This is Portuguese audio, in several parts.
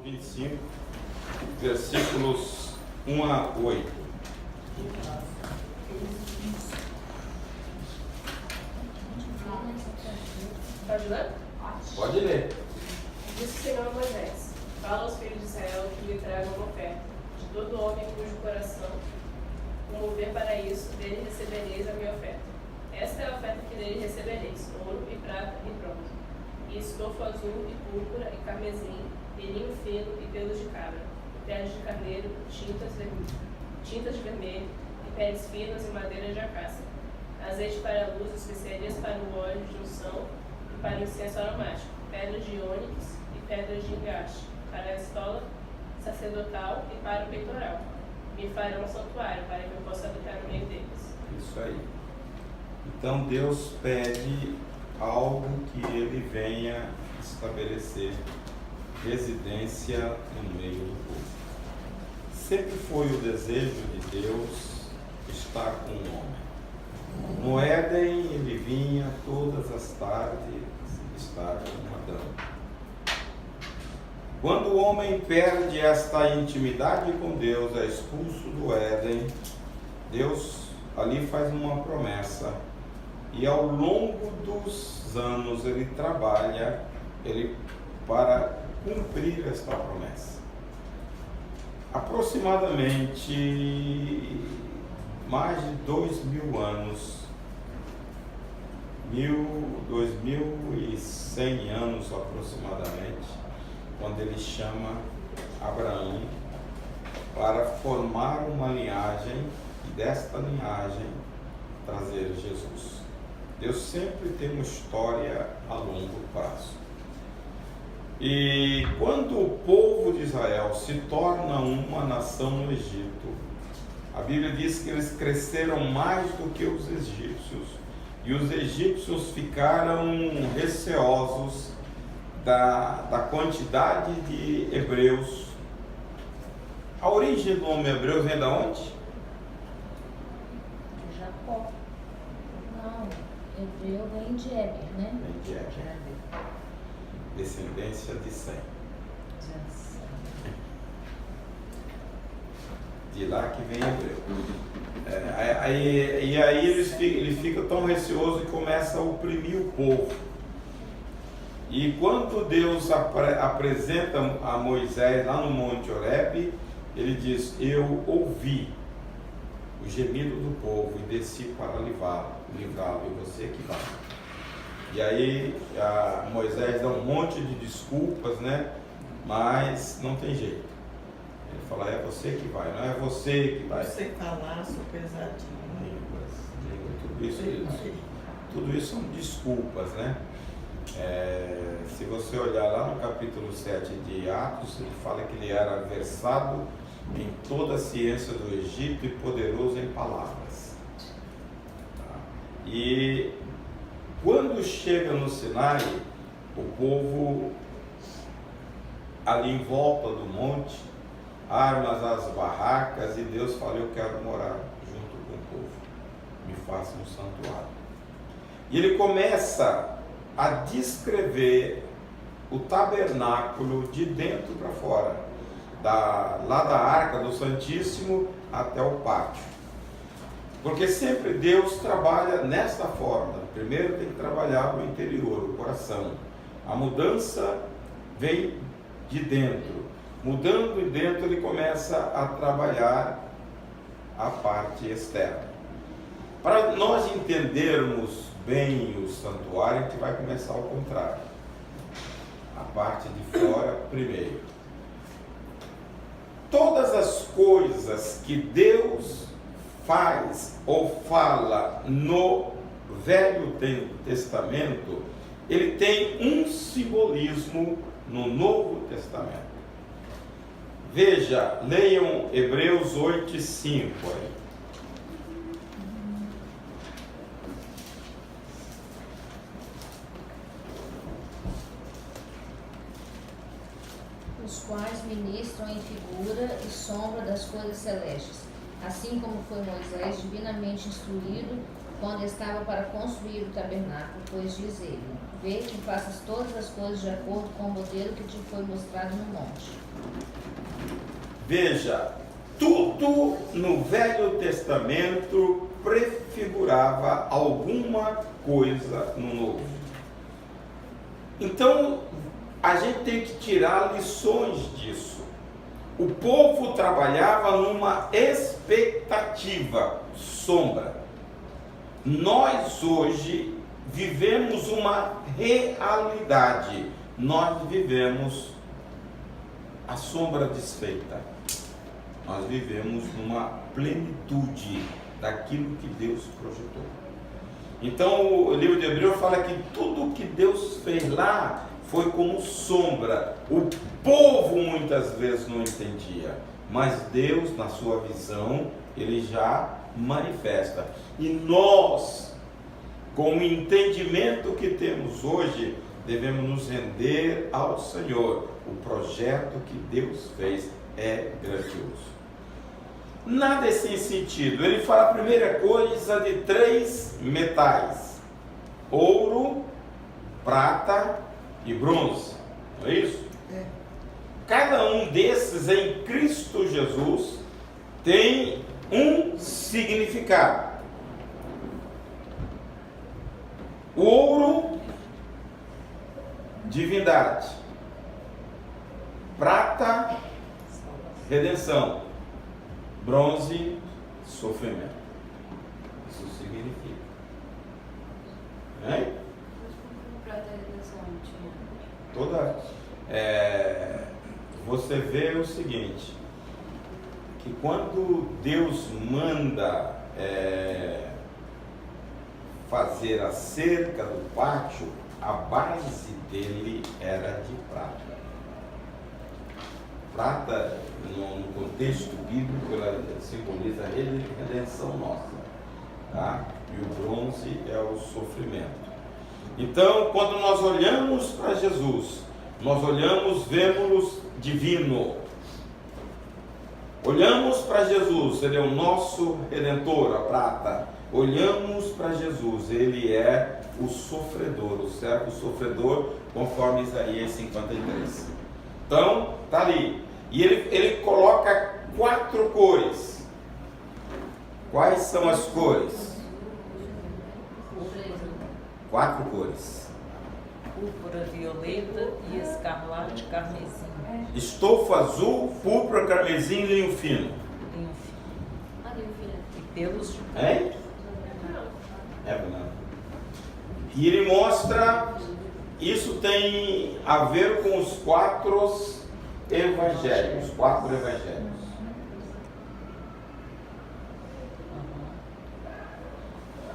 25, versículos 1 a 8. Pode ler? Pode ler. Disse o Senhor a Moisés: fala aos filhos de Israel que lhe tragam uma oferta de todo homem cujo coração o mover para isso, dele recebereis a minha oferta. Esta é a oferta que dele recebereis: ouro e prata e bronze, e estofo azul e púrpura e carmesim, e linho fino e pelos de cabra, e peles de carneiro, tintas de vermelho, e peles finas e madeira de acácia, azeite para a luz, especiarias para o óleo de unção e para o incenso aromático, pedras de ônix e pedras de engaste, para a estola sacerdotal e para o peitoral. Me farão um santuário para que eu possa habitar no meio deles. Isso aí. Então Deus pede algo que ele venha estabelecer residência no meio do povo. Sempre foi o desejo de Deus estar com o homem. No Éden ele vinha todas as tardes estar com Adão. Quando o homem perde esta intimidade com Deus, é expulso do Éden, Deus ali faz uma promessa. E ao longo dos anos ele trabalha para cumprir esta promessa. Aproximadamente mais de 2.000 anos, 2.100 anos aproximadamente, quando ele chama Abraão para formar uma linhagem e desta linhagem trazer Jesus. Deus sempre tem uma história a longo prazo. E quando o povo de Israel se torna uma nação no Egito, a Bíblia diz que eles cresceram mais do que os egípcios. E os egípcios ficaram receosos da quantidade de hebreus. A origem do nome hebreu vem de onde? De Jacó. Não, hebreu vem de Éber, né? Vem de Éber. Descendência de Sem. De lá que vem hebreu. Aí ele fica tão receoso e começa a oprimir o povo. E quando Deus apresenta a Moisés lá no Monte Horebe, ele diz: eu ouvi o gemido do povo e desci para livrá-lo, e você que vai. E aí Moisés dá um monte de desculpas, né? Mas não tem jeito. Ele fala: é você que vai, não é você que vai. Você falar, sou pesadinho. Tudo isso são desculpas, né? Se você olhar lá no capítulo 7 de Atos, ele fala que ele era versado em toda a ciência do Egito e poderoso em palavras. E quando chega no Sinai, o povo ali em volta do monte arma as barracas e Deus fala: eu quero morar junto com o povo, me faça um santuário. E ele começa a descrever o tabernáculo de dentro para fora, lá da arca do Santíssimo até o pátio. Porque sempre Deus trabalha nesta forma. Primeiro tem que trabalhar o interior, o coração. A mudança vem de dentro. Mudando de dentro, ele começa a trabalhar a parte externa. Para nós entendermos bem o santuário, a gente vai começar ao contrário. A parte de fora primeiro. Todas as coisas que Deus faz ou fala no Velho Testamento, ele tem um simbolismo no Novo Testamento. Veja, leiam Hebreus 8:5 aí. Os quais ministram em figura e sombra das coisas celestes, assim como foi Moisés divinamente instruído quando estava para construir o tabernáculo, pois diz ele: vê que faças todas as coisas de acordo com o modelo que te foi mostrado no monte. Veja, tudo no Velho Testamento prefigurava alguma coisa no Novo. Então, a gente tem que tirar lições disso. O povo trabalhava numa expectativa, sombra. Nós hoje vivemos uma realidade. Nós vivemos a sombra desfeita. Nós vivemos numa plenitude daquilo que Deus projetou. Então o livro de Hebreus fala que tudo que Deus fez lá foi como sombra. O povo muitas vezes não entendia, mas Deus, na sua visão, ele já manifesta. E nós, com o entendimento que temos hoje, devemos nos render ao Senhor. O projeto que Deus fez é grandioso. Nada é sem sentido. Ele fala a primeira coisa de 3 metais: ouro, prata e bronze. Não é isso? É. Cada um desses em Cristo Jesus tem um significado. O ouro, divindade. Prata, redenção. Bronze, sofrimento. Isso significa. Né? Você vê o seguinte, que quando Deus manda fazer a cerca do pátio, a base dele era de prata. Prata, no contexto bíblico, ela simboliza a redenção nossa, tá? E o bronze é o sofrimento. Então, quando nós olhamos para Jesus, nós olhamos, vemos-nos divino. Olhamos para Jesus, ele é o nosso redentor, a prata. Olhamos para Jesus, ele é o sofredor, o servo sofredor, conforme Isaías 53. Então, está ali. E ele coloca 4 cores. Quais são as cores? 4 cores. Púrpura, violeta e escarlate, carmesim. Estofo azul, púrpura, carmesim e linho fino. Linho fino. E pelos de É? É verdade. E ele mostra, isso tem a ver com os 4 evangelhos, 4 evangelhos.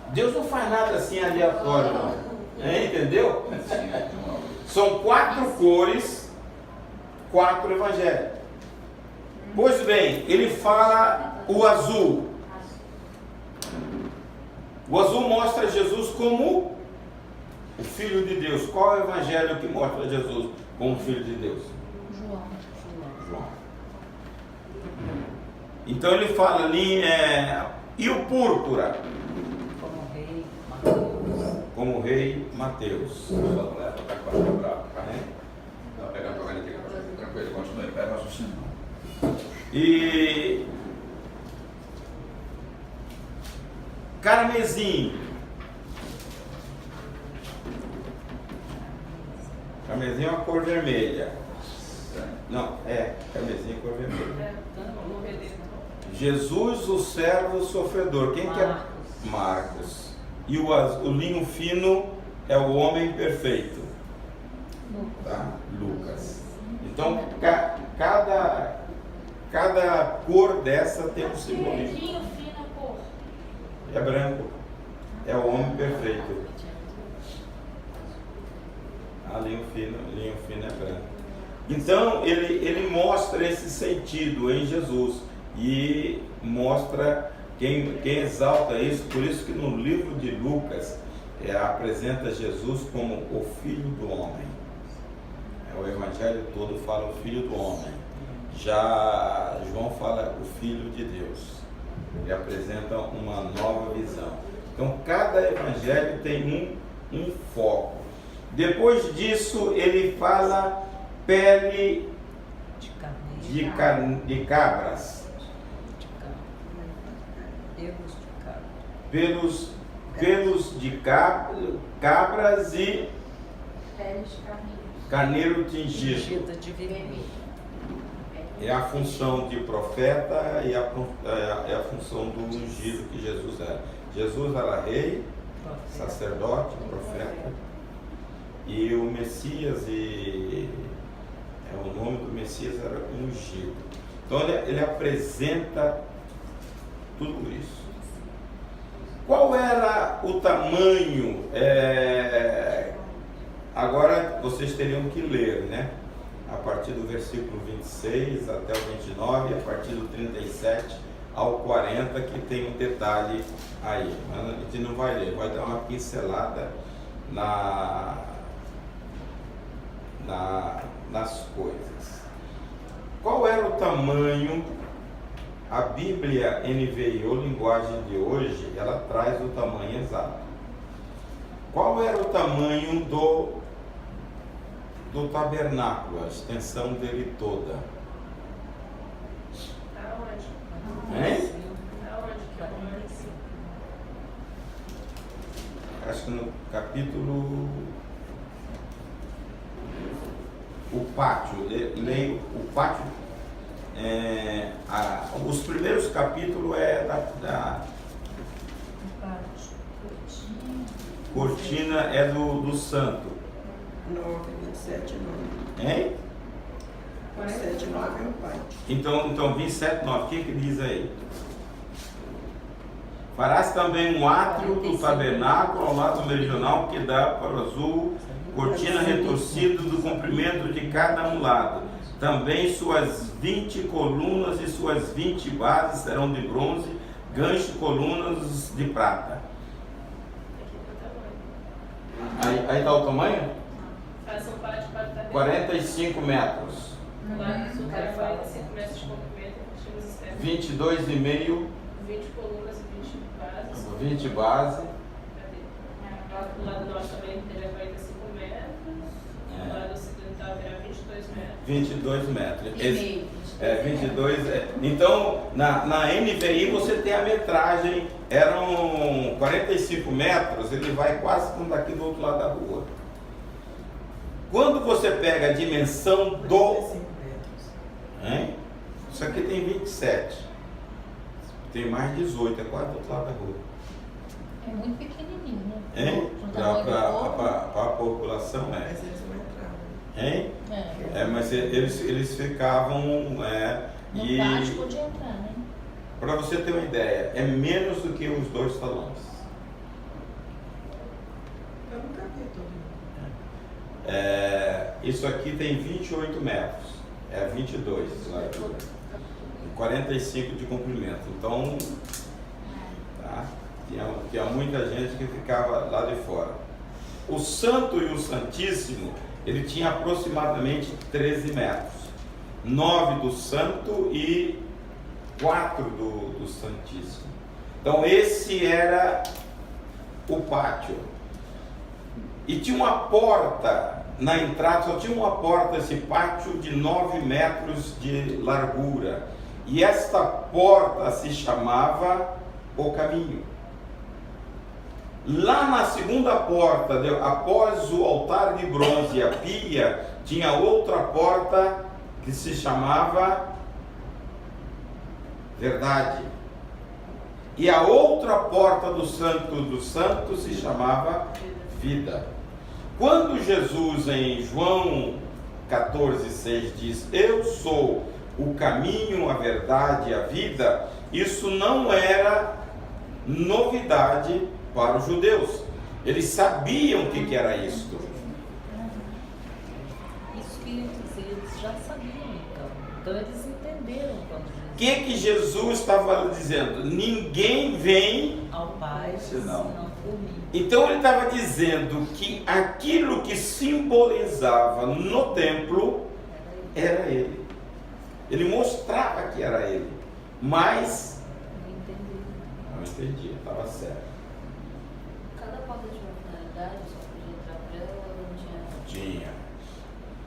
Deus não faz nada assim aleatório, não. Entendeu? São 4 cores, 4 evangelhos. Pois bem, ele fala o azul. O azul mostra Jesus como o Filho de Deus. Qual é o evangelho que mostra Jesus como Filho de Deus? João. Então ele fala ali, e o púrpura? Como o rei Mateus. Só para tocar com a brava, né? Tá pegando tocando aqui, tranquilo, continue, pega o raciocínio. E carmesim. Carmesim é uma cor vermelha. Não, carmesim é cor vermelha. Jesus, o servo sofredor. Quem que é? Marcos. E o linho fino é o homem perfeito. Tá? Lucas. Então, cada cor dessa tem um simbolismo. Linho fino, cor. É branco. É o homem perfeito. Linho fino é branco. Então, ele mostra esse sentido em Jesus. E mostra quem exalta isso. Por isso que no livro de Lucas apresenta Jesus como o Filho do Homem. O evangelho todo fala o Filho do Homem. Já João fala o Filho de Deus. Ele apresenta uma nova visão. Então, cada evangelho tem um foco. Depois disso, ele fala pele De carneiro. de cabras, pelos de cabras e Peles de carneiro. carneiro tingido. Tingida de vermelho. É a função de profeta e é a função do ungido que Jesus era. Jesus era rei, sacerdote, profeta, e o Messias, o nome do Messias era ungido. Então ele apresenta tudo isso. Qual era o tamanho? Agora vocês teriam que ler, né? A partir do versículo 26 até o 29, a partir do 37 ao 40, que tem um detalhe aí. Mas a gente não vai ler, vai dar uma pincelada nas coisas. Qual era o tamanho? A Bíblia NVI, ou linguagem de hoje, ela traz o tamanho exato. Qual era o tamanho do tabernáculo, a extensão dele toda? Aonde? Hein? Aonde que é o número? Acho que no capítulo... O pátio, leio o pátio. Os primeiros capítulos é da cortina, é do santo. 9, 27, 9. Hein? 27, 9 é o pai. Então 27, 9, o que diz aí? Farás também um átrio do tabernáculo ao lado meridional, que dá para o azul, cortina retorcida do comprimento de cada um lado. Também suas 20 colunas e suas 20 bases serão de bronze, gancho colunas de prata. Aí está o tamanho? Faça um pátio para o tabernáculo. 45 metros. Lá, para 45 metros de comprimento, tínhamos externos. 22,5, 20 colunas e 20 bases. 20 base. Cadê? Do lado norte também teria 45 metros. Do lado ocidental terá 22 metros. 22 metros. E meio. 22. Então, na NVI você tem a metragem, eram 45 metros, ele vai quase como daqui do outro lado da rua. Quando você pega a dimensão do... 45 metros. Hein? Isso aqui tem 27. Tem mais 18, é quase do outro lado da rua. É muito pequenininho, né? Hein? Pro tamanho do corpo. Para a população Mas eles não entravam. Hein? É. Mas eles ficavam... No pátio podia entrar, né? Para você ter uma ideia, é menos do que os 2 salões. Eu nunca vi todo mundo. Isso aqui tem 28 metros, é 22 de largura, 45 de comprimento. Então, tá? Tinha muita gente que ficava lá de fora. O Santo e o Santíssimo, ele tinha aproximadamente 13 metros. 9 do Santo e 4 do Santíssimo. Então esse era o pátio. E tinha uma porta na entrada, só tinha uma porta esse pátio de 9 metros de largura. E esta porta se chamava o caminho. Lá na segunda porta, após o altar de bronze e a pia, tinha outra porta que se chamava Verdade. E a outra porta do Santo se chamava Vida. Quando Jesus em João 14,6 diz: eu sou o caminho, a verdade e a vida, isso não era novidade para os judeus. Eles sabiam o que era isto. Isso que eles já sabiam, então. Então eles entenderam quando O que Jesus estava dizendo? Ninguém vem ao Pai, senão por mim. Então ele estava dizendo que aquilo que simbolizava no templo era ele. Ele mostrava que era ele, mas Não entenderam. não entendia, estava certo.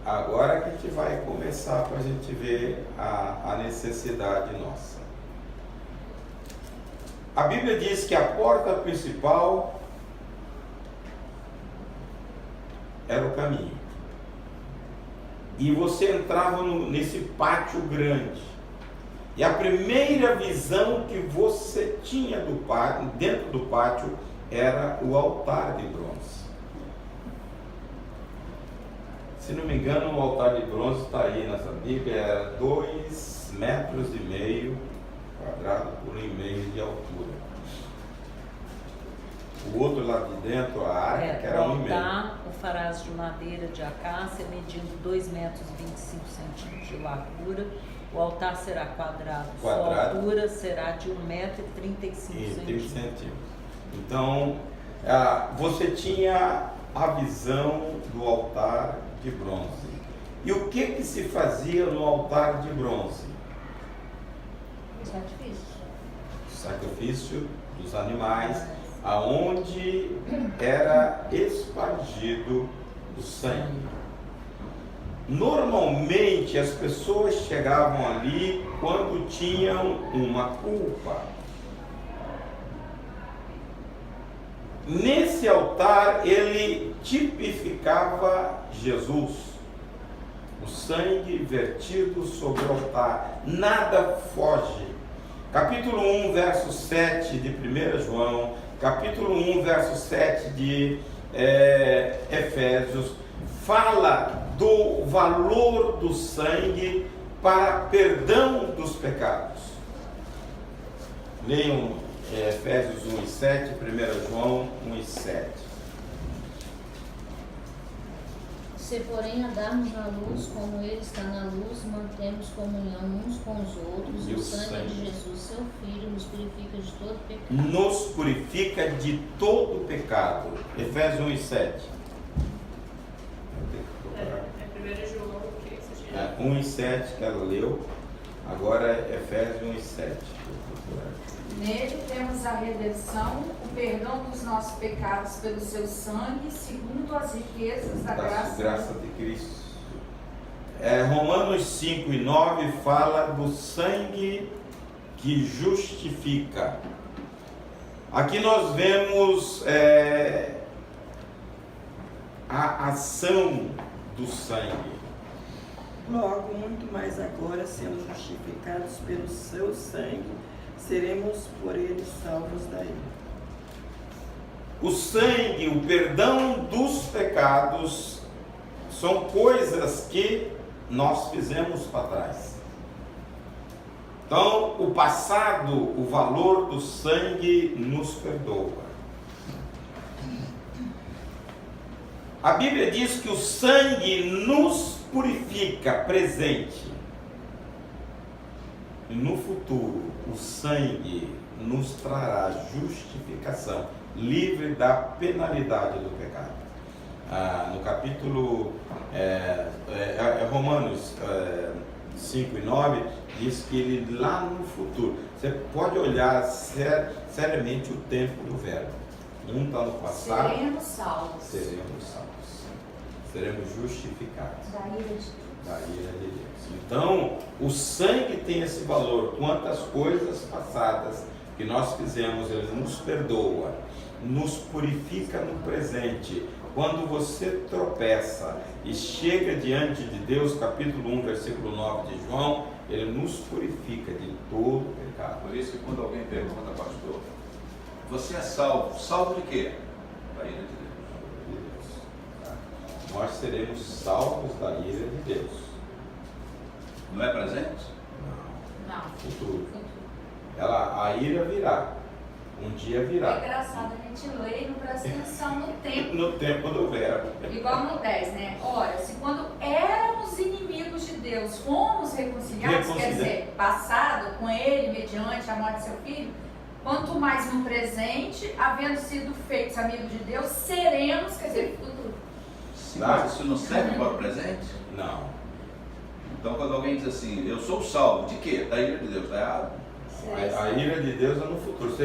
Agora que a gente vai começar para a gente ver a necessidade nossa. A Bíblia diz que a porta principal era o caminho. E você entrava nesse pátio grande. E a primeira visão que você tinha do pátio, dentro do pátio, era o altar de bronze. Se não me engano, o altar de bronze está aí nessa Bíblia, era 2,5 metros quadrado por 1,5 de altura. O outro lado de dentro, a arca, que era 1,5. O altar o farás de madeira de acácia, medindo 2,25 metros de largura. O altar será quadrado. Sua altura será de 1,35 metros. Então, você tinha a visão do altar de bronze. E o que se fazia no altar de bronze? Sacrifício dos animais, aonde era espargido o sangue. Normalmente as pessoas chegavam ali quando tinham uma culpa. Nesse altar ele tipificava Jesus, o sangue vertido sobre o altar, nada foge. Capítulo 1, verso 7 de 1 João, capítulo 1, verso 7 de Efésios, fala do valor do sangue para perdão dos pecados. Leiam Efésios 1 e 7, 1 João 1 e 7. Se porém andarmos na luz, como Ele está na luz, mantemos comunhão uns com os outros, e o sangue de Jesus, seu Filho, nos purifica de todo pecado. Nos purifica de todo pecado. Efésios 1 e 7. É 1 João, o que você tinha? 1 e 7 que ela leu, agora é Efésios 1 e 7. Nele temos a redenção, o perdão dos nossos pecados pelo seu sangue, segundo as riquezas da graça de Cristo. Romanos 5 e 9 fala do sangue que justifica. Aqui nós vemos a ação do sangue. Logo, muito mais agora, sendo justificados pelo seu sangue, seremos por ele salvos da ira. O sangue, o perdão dos pecados, são coisas que nós fizemos para trás. Então, o passado, o valor do sangue nos perdoa. A Bíblia diz que o sangue nos purifica, presente. E no futuro, o sangue nos trará justificação, livre da penalidade do pecado. No capítulo Romanos 5 e 9, diz que ele lá no futuro, você pode olhar seriamente o tempo do verbo. Um está no passado. seremos salvos. Seremos justificados. Da ira de Deus. Da ira de Deus. Então, o sangue tem esse valor. Quantas coisas passadas que nós fizemos, ele nos perdoa, nos purifica no presente. Quando você tropeça e chega diante de Deus, capítulo 1, versículo 9 de João, ele nos purifica de todo pecado. Por isso que quando alguém pergunta, pastor, você é salvo? Salvo de quê? Da ira de Deus. Nós seremos salvos da ira de Deus. Não é presente? Não. Futuro. A ira virá. Um dia virá. É engraçado, a gente lê e não presta atenção no tempo. No tempo do verbo. Igual no 10, né? Ora, se quando éramos inimigos de Deus, fomos reconciliados, quer dizer, passado com Ele, mediante a morte de seu Filho, quanto mais no presente, havendo sido feitos amigos de Deus, seremos, quer dizer, futuro. Sim, mas isso não serve para o presente? Não. Então quando alguém diz assim, eu sou salvo, de quê? Da ira de Deus, está errado? A ira de Deus é no futuro.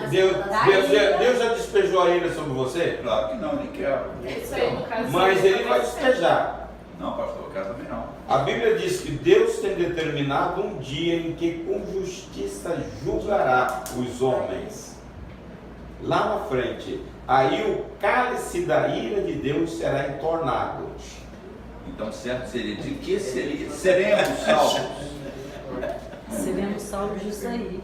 Deus já despejou a ira sobre você? Claro que não, ele quer. Isso aí, no caso. Mas ele vai despejar. Não, pastor, eu quero também não. A Bíblia diz que Deus tem determinado um dia em que com justiça julgará os homens. Lá na frente, aí o cálice da ira de Deus será entornado. Então, certo seria de que seremos salvos? Seremos salvos disso aí.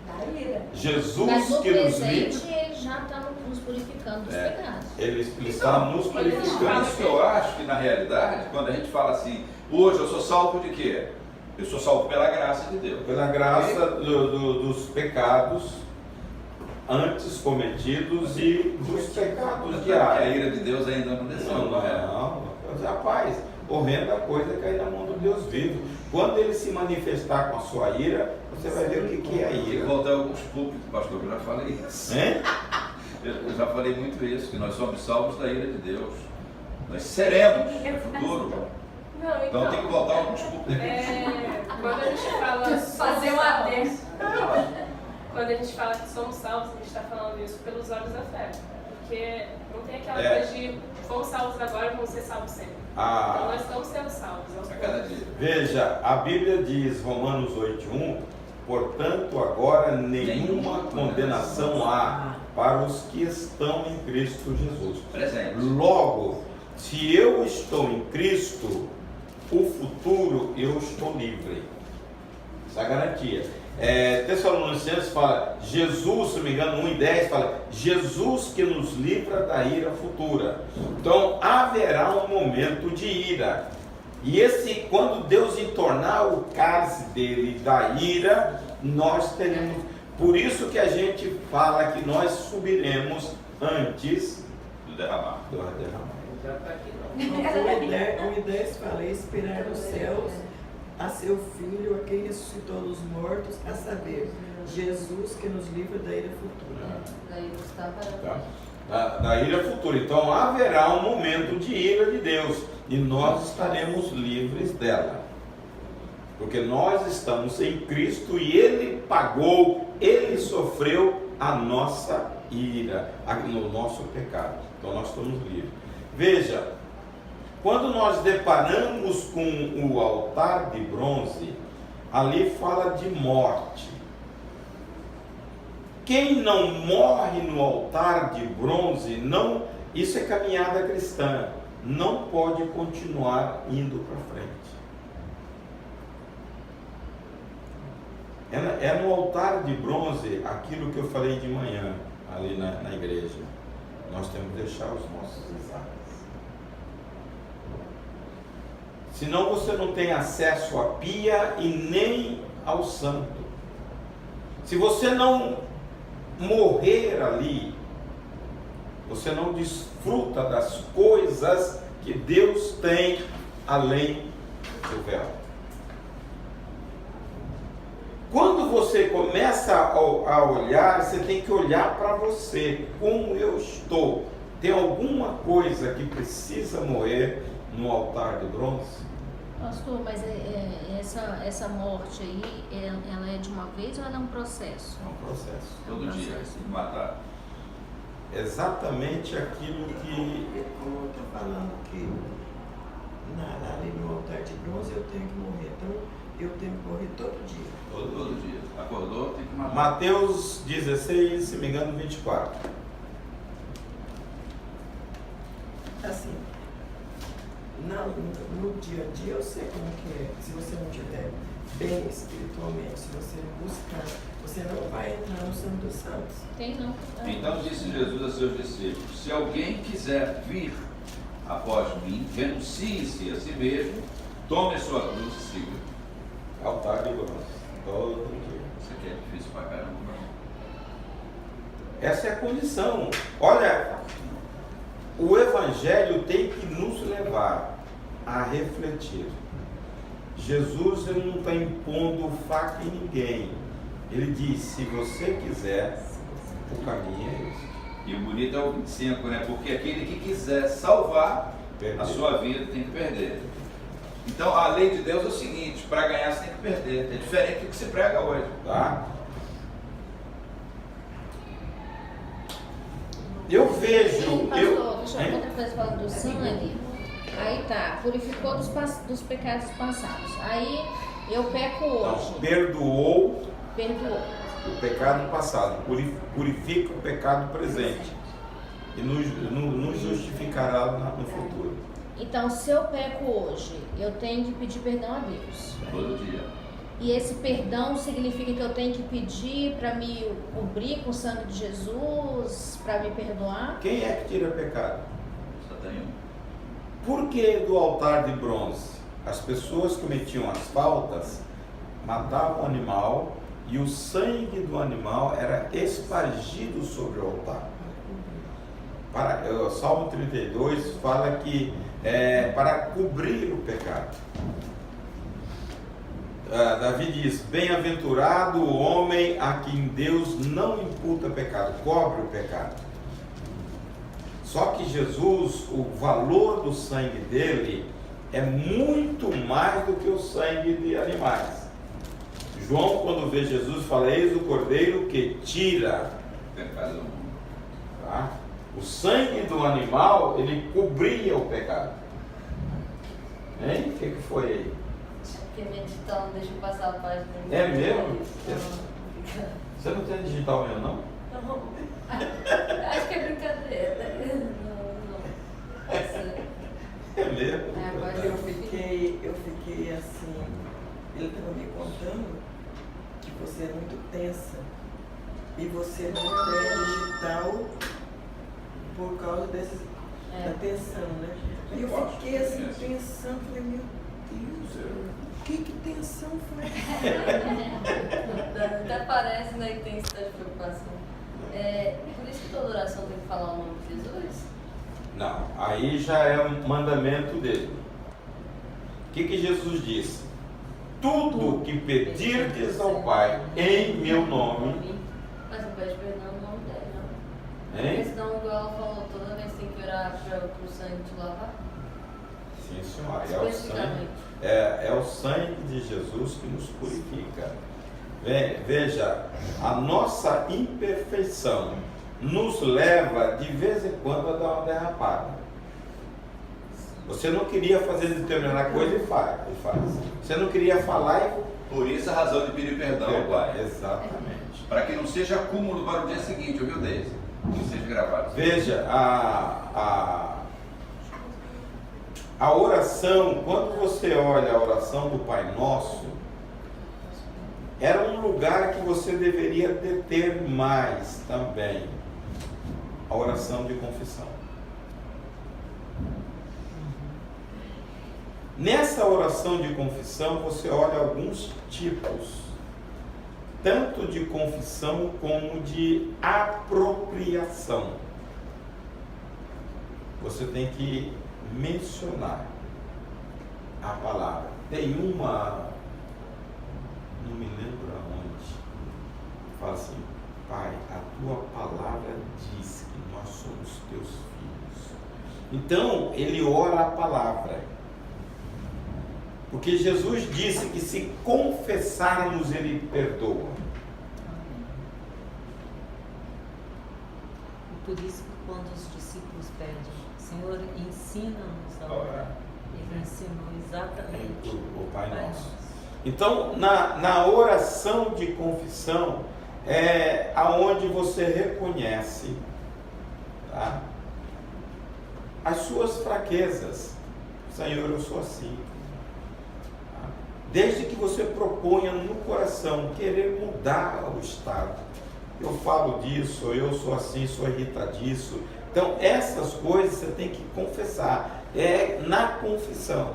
Da ira. Jesus Mas no que nos presente livra, ele já está nos purificando dos pecados. ele está nos Por purificando. isso que eu acho que, na realidade, quando a gente fala assim, hoje eu sou salvo de quê? Eu sou salvo pela graça de Deus. Pela graça dos pecados antes cometidos e dos pecados A diários. ira de Deus ainda não desceu, Não, não é? não. Rapaz, horrenda coisa é cair na mão do Deus vivo. Quando ele se manifestar com a sua ira, você vai ver o que é a E ira. voltar a alguns púlpitos, pastor, que eu já falei isso. Hein? Eu já falei muito isso, que nós somos salvos da ira de Deus. Nós seremos no futuro. Não, Então tem que voltar a alguns púlpitos. quando a gente fala Fazer um adendo. Quando a gente fala que somos salvos, a gente está falando isso pelos olhos da fé. Porque não tem aquela coisa de fomos salvos agora, vamos ser salvos sempre. Então nós estamos sendo salvos. A cada dia. Veja, a Bíblia diz, Romanos 8:1, portanto agora nenhuma condenação há para os que estão em Cristo Jesus. Presente. Logo, se eu estou em Cristo, o futuro eu estou livre. Essa é a garantia. Tessalonicenses fala, Jesus, se não me engano, 1:10 fala, Jesus que nos livra da ira futura. Então haverá um momento de ira. E quando Deus entornar o cálice dele da ira, nós teremos. Por isso que a gente fala que nós subiremos antes Do derramar. do derramar. Já está aqui não. O 10 fala, esperar nos céus a seu Filho, a quem ressuscitou dos mortos, a saber, Jesus que nos livra da ira futura. Daí está para Tá? Da ira futura. Então haverá um momento de ira de Deus e nós estaremos livres dela. Porque nós estamos em Cristo e Ele pagou, Ele sofreu a nossa ira, no nosso pecado. Então nós estamos livres. Veja, quando nós deparamos com o altar de bronze, ali fala de morte. Quem não morre no altar de bronze, não, isso é caminhada cristã, não pode continuar indo para frente. É no altar de bronze aquilo que eu falei de manhã, ali na igreja. Nós temos que deixar os nossos exatos. Senão você não tem acesso à pia e nem ao santo. Se você não morrer ali, você não desfruta das coisas que Deus tem além do véu. Quando você começa a olhar, você tem que olhar para você, como eu estou. Tem alguma coisa que precisa morrer no altar de bronze? Pastor, mas essa morte aí, ela é de uma vez ou ela é um processo? É um processo. Todo dia, matar. Exatamente aquilo que... Como eu estou falando que ali no altar de bronze eu tenho que morrer, então eu tenho que morrer todo dia. Todo dia. Acordou, tem que matar. Mateus 16, se me engano, 24. Assim, no dia a dia eu sei como que é. Se você não estiver bem espiritualmente, se você não buscar, você não vai entrar no Santo dos Santos. Tem não. Então disse Jesus a seus discípulos, se alguém quiser vir após mim, renuncie-se a si mesmo, tome a sua cruz e siga. Altar de bronze. Todo dia. Isso aqui é difícil pra caramba. Essa é a condição. Olha, o Evangelho tem que nos levar a refletir. Jesus ele não está impondo faca em ninguém. Ele diz, se você quiser, o caminho é esse. E o bonito é o 25, né? Porque aquele que quiser salvar Perder. a sua vida tem que perder. Então a lei de Deus é o seguinte, para ganhar você tem que perder. É diferente do que se prega hoje. Tá? Eu vejo... Pastor, deixa eu outra coisa falando do sangue. Aí tá, purificou dos pecados passados. Aí eu peco hoje. Então, perdoou Perdoou. o pecado passado, purifica o pecado presente e nos justificará no futuro. Então, se eu peco hoje, eu tenho que pedir perdão a Deus. Todo dia. E esse perdão significa que eu tenho que pedir para me cobrir com o sangue de Jesus, para me perdoar? Quem é que tira pecado? Só tem um. Por que do altar de bronze? As pessoas cometiam as faltas, matavam o animal e o sangue do animal era espargido sobre o altar. O Salmo 32 fala que é para cobrir o pecado. Davi diz: bem-aventurado o homem a quem Deus não imputa pecado, cobre o pecado. Só que Jesus, o valor do sangue dele é muito mais do que o sangue de animais. João, quando vê Jesus, fala: eis o cordeiro que tira Pecado do mundo. tá? O sangue do animal, ele cobria o pecado. Hein? O que foi aí? Porque minha digital não deixa eu passar a página. É mesmo? Você não tem digital mesmo, não? Não. Acho que é brincadeira. Não. É mesmo? Eu fiquei assim, ele estava me contando que você é muito tensa e você não tem digital por causa da tensão, né? E eu fiquei assim pensando, falei, meu Deus, que tensão foi? Até parece, né, que tem intensidade de preocupação. Por isso que toda oração tem que falar o nome de Jesus? Não, aí já é um mandamento dele. O que Jesus disse? Tudo que pedirdes ao Pai em meu nome. Mas não pede perdão no nome dele, não. Hein? Porque senão, igual ela falou, toda vez tem que orar para o sangue te lavar. Sim, senhora. É o sangue de Jesus que nos purifica. Veja, a nossa imperfeição nos leva de vez em quando a dar uma derrapada. Você não queria fazer determinada coisa e faz. Você não queria falar e... Por isso a razão de pedir perdão ao Pai. Exatamente. Para que não seja acúmulo para o dia seguinte, ouviu, Deise? Que seja gravado. Veja, a oração, quando você olha a oração do Pai Nosso, era um lugar que você deveria deter mais também. A oração de confissão. Nessa oração de confissão, você olha alguns tipos, tanto de confissão como de apropriação. Você tem que mencionar a palavra. Tem uma, não me lembro aonde, fala assim: Pai, a tua palavra diz que nós somos teus filhos. Então, ele ora a palavra. Porque Jesus disse que se confessarmos, ele perdoa. E por isso que quando os discípulos pedem, Senhor, ensina-nos a orar, ele ensinou exatamente O Pai Nosso. Então, na oração de confissão, é aonde você reconhece, tá, as suas fraquezas. Senhor, eu sou assim. Tá? Desde que você proponha no coração querer mudar o estado. Eu falo disso, eu sou assim, sou irritadiço. Então, essas coisas você tem que confessar. É na confissão.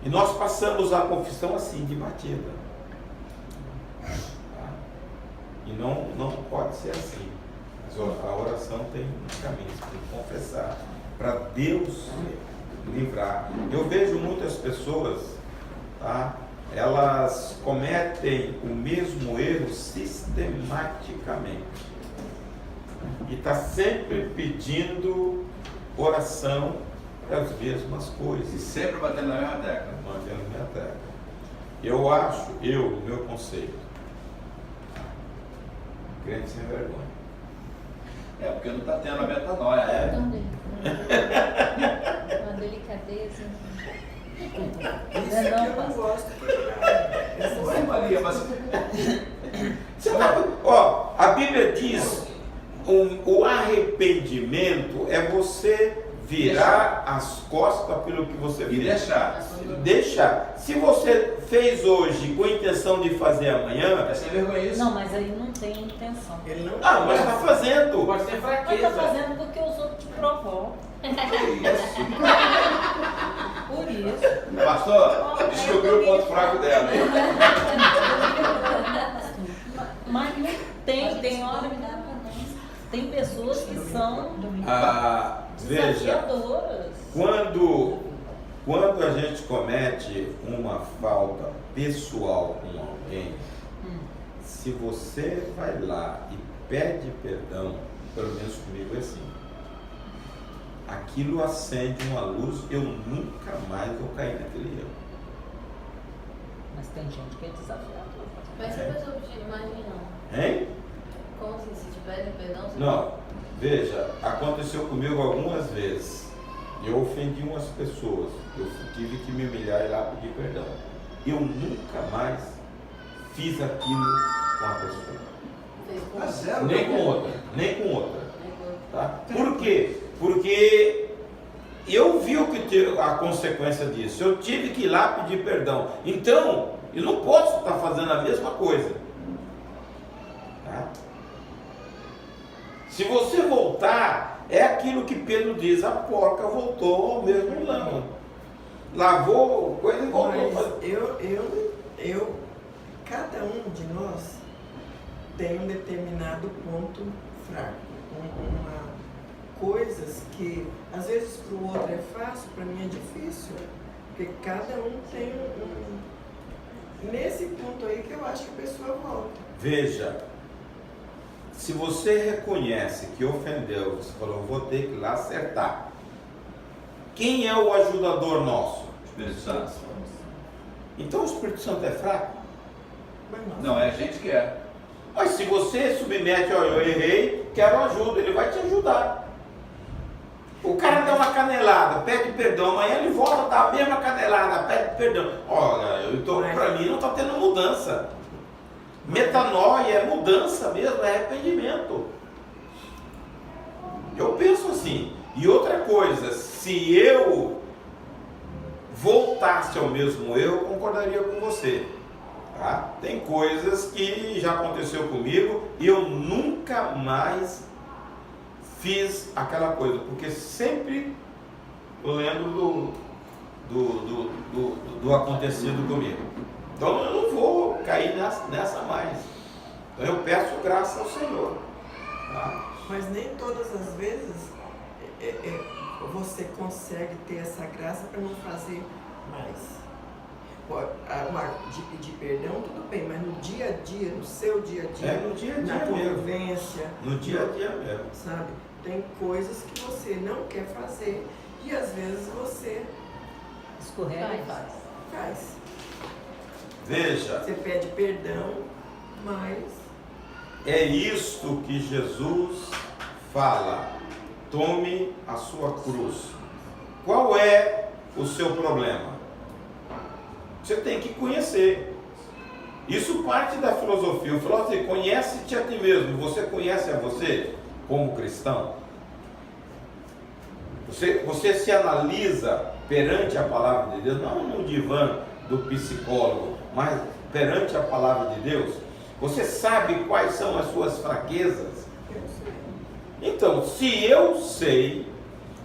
E nós passamos a confissão assim, de batida. Tá? E não pode ser assim. Mas a oração tem um caminho, você tem que confessar. Para Deus livrar. Eu vejo muitas pessoas, tá? Elas cometem o mesmo erro sistematicamente. E está sempre pedindo oração para as mesmas coisas. E sempre batendo na mesma tecla. Batendo na minha tecla. Eu acho, no meu conceito, crente sem vergonha. É, porque não está tendo a metanoia, né? Também. delicadeza. Isso é que eu não gosto. Ué, Maria, mas Você tá, ó, a Bíblia diz, o arrependimento é você virar as costas pelo que você e fez. deixar. Deixa. Se você fez hoje com a intenção de fazer amanhã, É sem vergonha isso. Não, mas aí não tem intenção. Ele não mas está fazendo. Pode ser Mas tá fraqueza. fazendo porque os outros te provocam. Isso. Por isso. Pastor, descobriu o ponto fraco dela. Hein? Mas não tem hora. Tem pessoas que são Veja, desafiadoras. quando a gente comete uma falta pessoal com alguém, se você vai lá e pede perdão, pelo menos comigo é assim, aquilo acende uma luz, eu nunca mais vou cair naquele erro. Mas tem gente que é desafiadora. Mas se a pessoa pedir, imagina. Hein? Como assim? Se te pedem perdão, você Não, veja, aconteceu comigo algumas vezes. Eu ofendi umas pessoas, eu tive que me humilhar e lá pedir perdão. Eu nunca mais fiz aquilo com a pessoa. fez com Tá zero. Nem com outra, nem com outra. nem com- Tá? Por quê? Porque eu vi o que a consequência disso. Eu tive que ir lá pedir perdão. Então, eu não posso estar fazendo a mesma coisa. Tá? Se você voltar, é aquilo que Pedro diz: a porca voltou ao mesmo lama. Lavou coisa e voltou. Mas cada um de nós tem um determinado ponto fraco. Coisas que às vezes para o outro é fácil, para mim é difícil. Porque cada um tem nesse ponto aí que eu acho que a pessoa volta. Veja, se você reconhece que ofendeu, você falou: eu vou ter que ir lá acertar. Quem é o ajudador nosso? Espírito Santo. Então o Espírito Santo é fraco? Mas nós Não, é a gente que é. Mas se você submete: ó, eu errei, quero ajuda, ele vai te ajudar. O cara dá uma canelada, pede perdão, amanhã ele volta a dar a mesma canelada, pede perdão. Olha, para mim não está tendo mudança. Metanoia é mudança mesmo, é arrependimento. Eu penso assim. E outra coisa, se eu voltasse ao mesmo erro, eu concordaria com você. Tá? Tem coisas que já aconteceu comigo e eu nunca mais fiz aquela coisa, porque sempre eu lembro do acontecido comigo. Então eu não vou cair nessa mais. Então eu peço graça ao Senhor. Tá? Mas nem todas as vezes você consegue ter essa graça para não fazer mais. De pedir perdão, tudo bem, mas no dia a dia, no seu dia a dia, No dia a dia na mesmo. convivência, No dia a dia mesmo. sabe? Tem coisas que você não quer fazer e às vezes você Escorrega e faz. faz. Veja, Você pede perdão, mas é isto que Jesus fala: tome a sua cruz. Qual é o seu problema? Você tem que conhecer. Isso parte da filosofia. O filósofo diz: conhece-te a ti mesmo. Você conhece a você como cristão? Você se analisa perante a palavra de Deus, não no divã do psicólogo, mas perante a palavra de Deus. Você sabe quais são as suas fraquezas? eu sei. Então, se eu sei,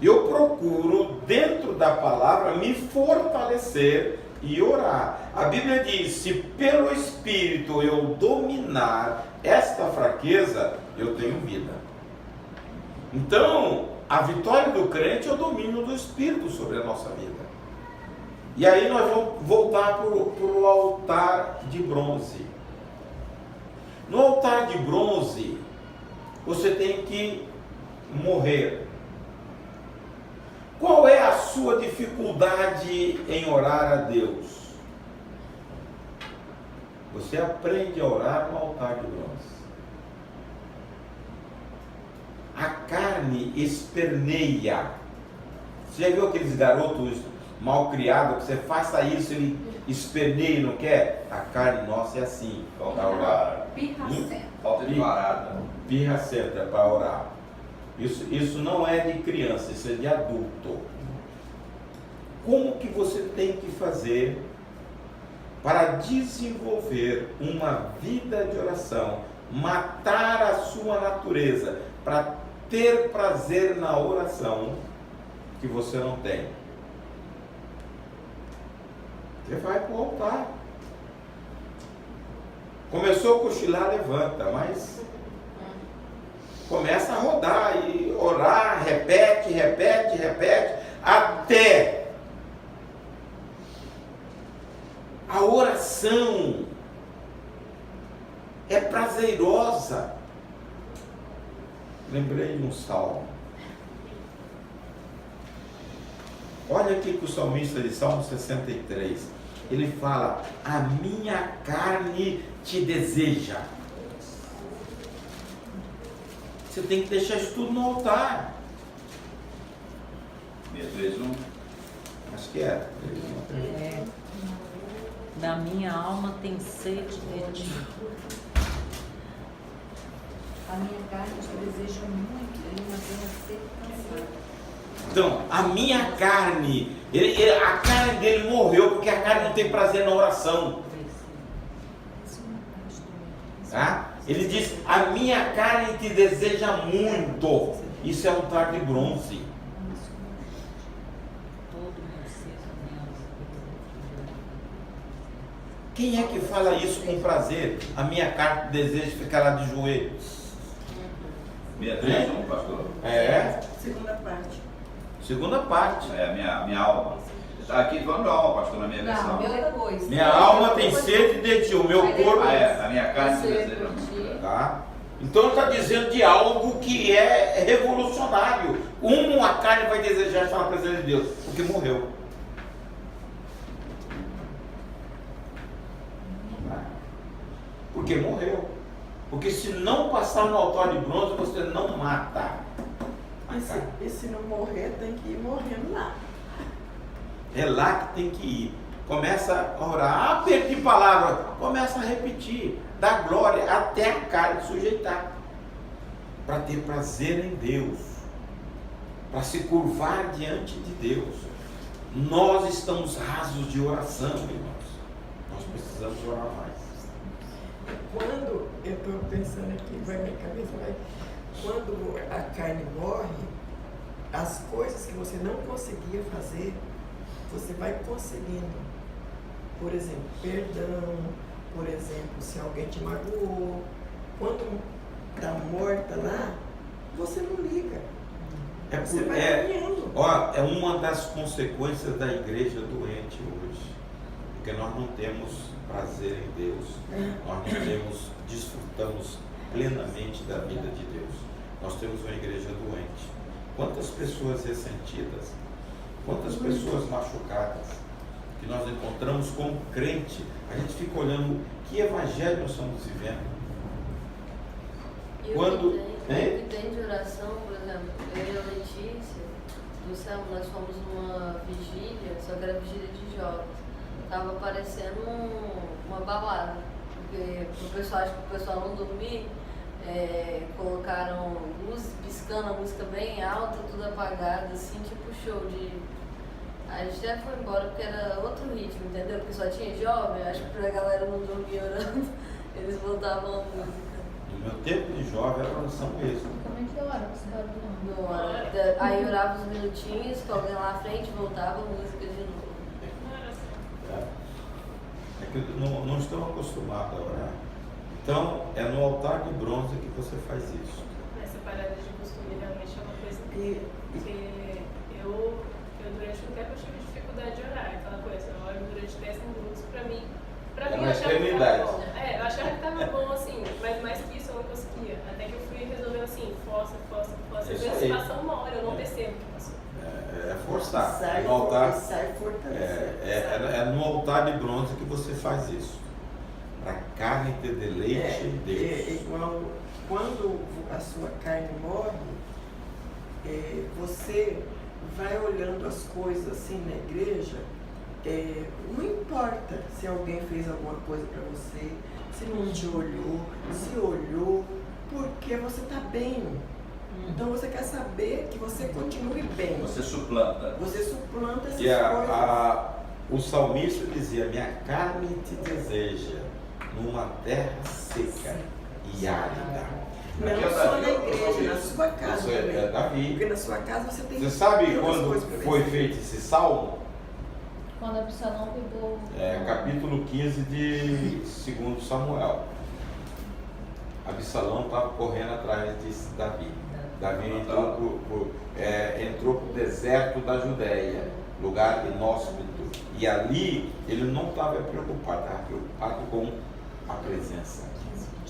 eu procuro dentro da palavra me fortalecer e orar. A Bíblia diz: se pelo Espírito eu dominar esta fraqueza, eu tenho vida. Então, a vitória do crente é o domínio do Espírito sobre a nossa vida. E aí nós vamos voltar para o altar de bronze. No altar de bronze, você tem que morrer. Qual é a sua dificuldade em orar a Deus? Você aprende a orar no altar de bronze. A carne esperneia. Você já viu aqueles garotos mal criados que você faça isso, ele esperneia e não quer? A carne nossa é assim. Falta orar. Pirracenta. Falta de parada. Pirracenta para orar. Isso não é de criança, isso é de adulto. Como que você tem que fazer para desenvolver uma vida de oração, matar a sua natureza, para ter prazer na oração que você não tem? Você vai para o altar. Começou a cochilar, levanta, mas começa a rodar e orar, repete, até a oração é prazerosa. Lembrei de um salmo. Olha aqui que o salmista de Salmo 63, ele fala: a minha carne te deseja. Você tem que deixar isso tudo no altar. 631. Acho que era. É. Na minha alma tem sede de ti. A minha carne te deseja muito, mas eu não sei cansar. Então, a minha carne, a carne dele morreu porque a carne não tem prazer na oração. Tá? Ele diz: a minha carne te deseja muito. Isso é um altar de bronze. Quem é que fala isso com prazer? A minha carne deseja ficar lá de joelhos. 631, pastor. É. Segunda parte. Segunda parte. É a minha alma. Está aqui falando alma, pastor, na minha versão. Não, meu depois. Minha alma tem sede de ti, o meu corpo. Ah, é. A minha carne te deseja. Tá? Então ele está dizendo de algo que é revolucionário. A carne vai desejar estar na presença de Deus, porque morreu. Porque morreu. Porque se não passar no altar de bronze, você não mata. E se não morrer, tem que ir morrendo lá. É lá que tem que ir. Começa a orar. Ah, perdi palavra. Começa a repetir. Dá glória até a carne sujeitar. Para ter prazer em Deus. Para se curvar diante de Deus. Nós estamos rasos de oração, irmãos. Nós precisamos orar mais. Quando, eu estou pensando aqui, minha cabeça vai. Quando a carne morre, as coisas que você não conseguia fazer, você vai conseguindo. Por exemplo, perdão. Por exemplo, se alguém te magoou. Quando está morta lá, você não liga. Você vai caminhando. É uma das consequências da igreja doente hoje. Porque nós não temos prazer em Deus. Nós não desfrutamos plenamente da vida de Deus. Nós temos uma igreja doente. Quantas pessoas ressentidas, quantas pessoas machucadas, que nós encontramos como crente, a gente fica olhando que evangelho nós estamos vivendo. E o que tem de oração, por exemplo, eu e a Letícia, do Selma, nós fomos numa vigília, só que era vigília de jovens. Tava parecendo uma balada, porque acho que o pessoal não dormir, colocaram luz piscando, a música bem alta, tudo apagado, assim, tipo show de... A gente até foi embora porque era outro ritmo, entendeu? Porque só tinha jovem, acho que pra galera não dormir orando, eles botavam a música. No meu tempo de jovem era oração mesmo. Como é que ora? Você vai orando? Não hora. Aí orava uns minutinhos, com alguém lá à frente, voltava a música de novo. É que não estão acostumados a orar. Então, é no altar de bronze que você faz isso. Essa parada de costume realmente é uma coisa que eu durante um tempo eu tive dificuldade de orar. Aquela coisa, eu oro durante 10 minutos pra mim eu achava que tava bom. Eu achava que tava bom assim, mas mais que isso eu não conseguia. Até que eu fui resolvendo assim, força. Às vezes passa uma hora, eu não percebo que passou. É forçar. Sai, no altar, sai fortalecendo. é no altar de bronze que você faz isso. Para a carne ter deleite em Deus. É igual quando a sua carne morre, você vai olhando as coisas assim na igreja, não importa se alguém fez alguma coisa para você, se não te olhou, se olhou, porque você está bem. Então você quer saber que você continue bem. Você suplanta. Você suplanta essas E coisas. o salmista dizia: minha carne te deseja numa terra seca e árida. Não só na igreja, na sua casa Isso também. é Davi. Porque na sua casa você tem. Você sabe tem outras coisas quando pra foi vencer. feito esse salmo? Quando Absalão pegou. Capítulo 15 de 2 Samuel. Absalão estava correndo atrás de Davi. Davi entrou para o deserto da Judéia, lugar inóspito. E ali ele não estava preocupado, estava preocupado com a presença.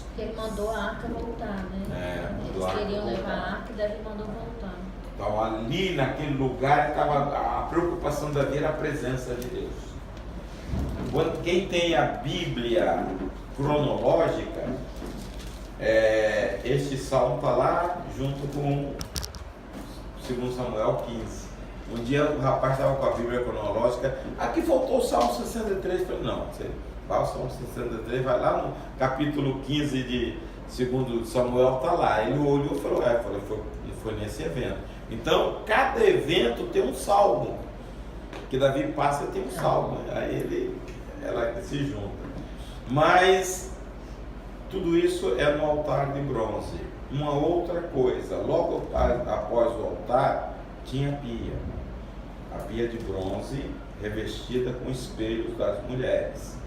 Porque ele mandou a arca voltar, né? Mandou a Eles arca queriam levar voltar. a arca e Davi mandou voltar. Então ali naquele lugar estava a preocupação de Davi era a presença de Deus. Quem tem a Bíblia cronológica, este salmo está lá junto com 2 Samuel 15. Um dia o rapaz estava com a Bíblia cronológica, aqui faltou o Salmo 63. Eu falei: não, você vai ao Salmo 63, vai lá no capítulo 15 de 2 Samuel, está lá. Ele olhou e falou: foi nesse evento. Então cada evento tem um salmo que Davi passa, tem um salmo, aí ela se junta. Mas tudo isso é no altar de bronze. Uma outra coisa, logo após o altar tinha a pia. A pia de bronze revestida com espelhos das mulheres.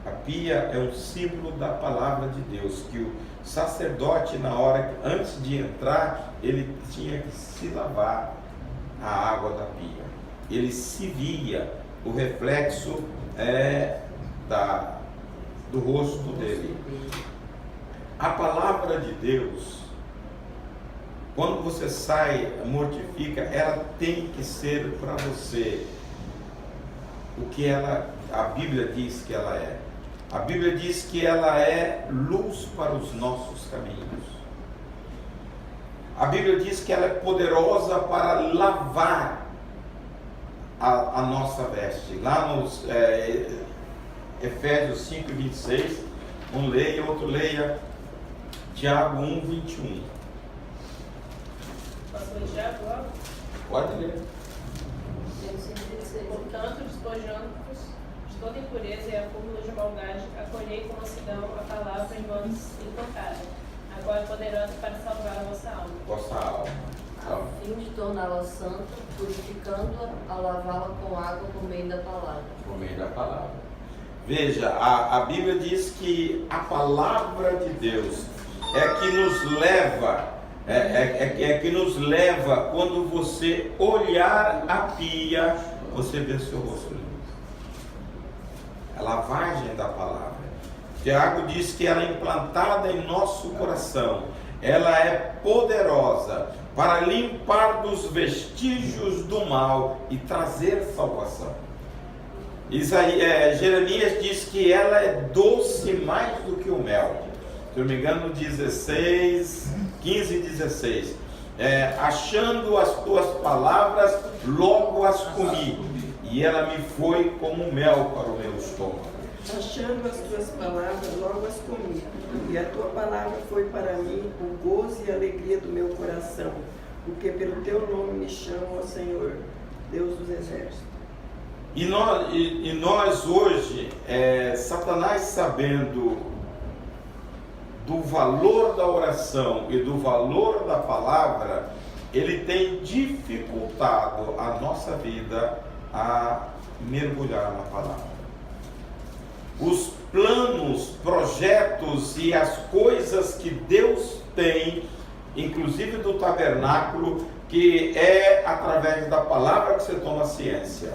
A pia é um símbolo da palavra de Deus, que o sacerdote, antes de entrar, ele tinha que se lavar a água da pia. Ele se via o reflexo do rosto dele. A palavra de Deus, quando você sai, mortifica, ela tem que ser para você o que a Bíblia diz que ela é. A Bíblia diz que ela é luz para os nossos caminhos. A Bíblia diz que ela é poderosa para lavar a nossa veste. Lá nos Efésios 5, 26, um leia, outro leia Tiago 1, 21. Posso ler Tiago logo? Pode ler. Portanto, despojando-vos de toda impureza e acúmulo de maldade, acolhei com mansidão a palavra em mãos intocada, a qual é poderosa para salvar a vossa alma. Vossa alma. A fim de torná-la santa, purificando-a, a lavá-la com água por meio da palavra. Por meio da palavra. Veja, a Bíblia diz que a palavra de Deus é que nos leva, que nos leva, quando você olhar a pia, você vê seu rosto limpo. A lavagem da palavra. Tiago diz que ela é implantada em nosso coração. Ela é poderosa para limpar dos vestígios do mal e trazer salvação. Jeremias diz que ela é doce mais do que o mel. Se eu não me engano, 15 e 16. Achando as tuas palavras, logo as comi, e ela me foi como mel para o meu estômago. Achando as tuas palavras, logo as comi, e a tua palavra foi para mim o gozo e a alegria do meu coração, porque pelo teu nome me chamam, ó Senhor, Deus dos exércitos. E nós hoje, Satanás, sabendo do valor da oração e do valor da palavra, ele tem dificultado a nossa vida a mergulhar na palavra. Os planos, projetos e as coisas que Deus tem, inclusive do tabernáculo, que é através da palavra que você toma ciência.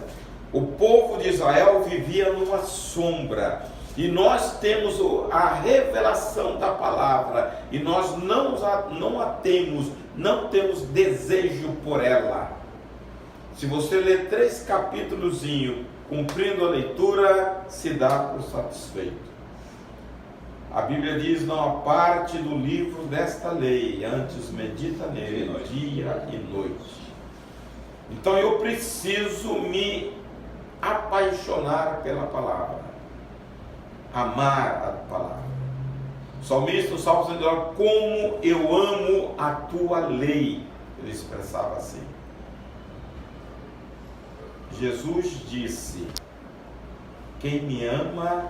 O povo de Israel vivia numa sombra, e nós temos a revelação da palavra, e nós não temos desejo por ela. Se você ler 3 capítulos, cumprindo a leitura, se dá por satisfeito. A Bíblia diz: não aparte do livro desta lei, antes medita nele dia e noite. Então eu preciso me apaixonar pela palavra, amar a palavra. O salmista, o Salmo 109, como eu amo a tua lei, ele expressava assim. Jesus disse: quem me ama,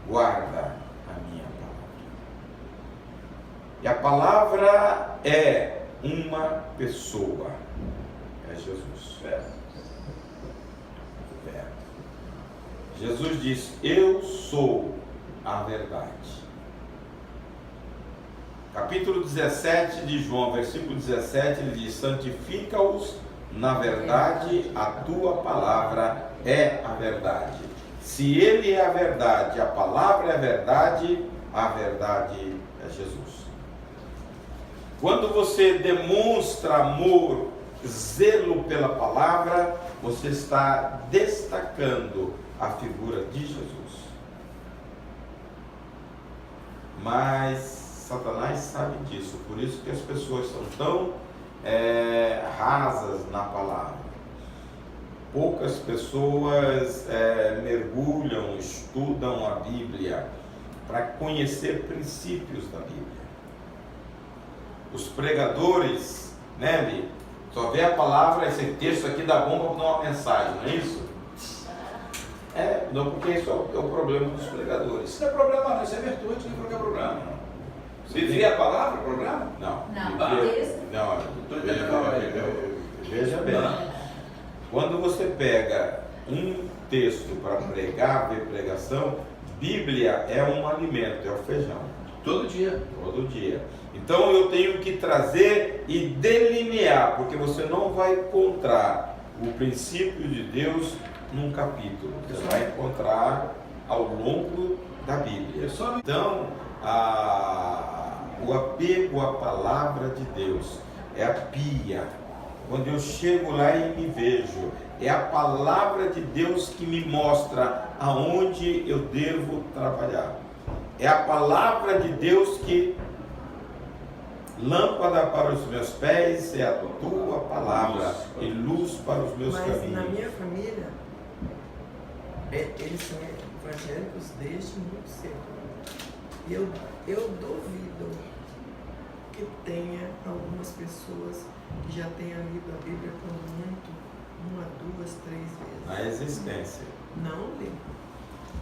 guarda a minha palavra. E a palavra é uma pessoa, é Jesus. Jesus disse: eu sou a verdade. Capítulo 17 de João, versículo 17, ele diz: santifica-os na verdade, a tua palavra é a verdade. Se ele é a verdade, a palavra é a verdade é Jesus. Quando você demonstra amor, zelo pela palavra, você está destacando a figura de Jesus. Mas Satanás sabe disso, por isso que as pessoas são tão rasas na palavra. Poucas pessoas mergulham, estudam a Bíblia para conhecer princípios da Bíblia. Os pregadores, né, Li? Só vê a palavra, esse texto aqui dá bom para dar uma mensagem, não é isso? Não, porque isso é o problema dos pregadores. Isso não é problema não, isso é virtude, não é problema. Viver a palavra, programa? Não. Veja bem. Quando você pega um texto para pregar, ver pregação, Bíblia é um alimento, é o feijão. Todo dia. Todo dia. Então eu tenho que trazer e delinear, porque você não vai encontrar o princípio de Deus num capítulo. Você vai encontrar ao longo da Bíblia. Então, o apego à palavra de Deus é a pia. Quando eu chego lá e me vejo, é a palavra de Deus que me mostra aonde eu devo trabalhar. É a palavra de Deus que lâmpada para os meus pés é a tua palavra e luz para os meus caminhos. Mas na minha família, eles são evangélicos desde muito cedo. E eu duvido que tenha algumas pessoas que já tenham lido a Bíblia por muito, 1, 2, 3 vezes. Na existência. Não li.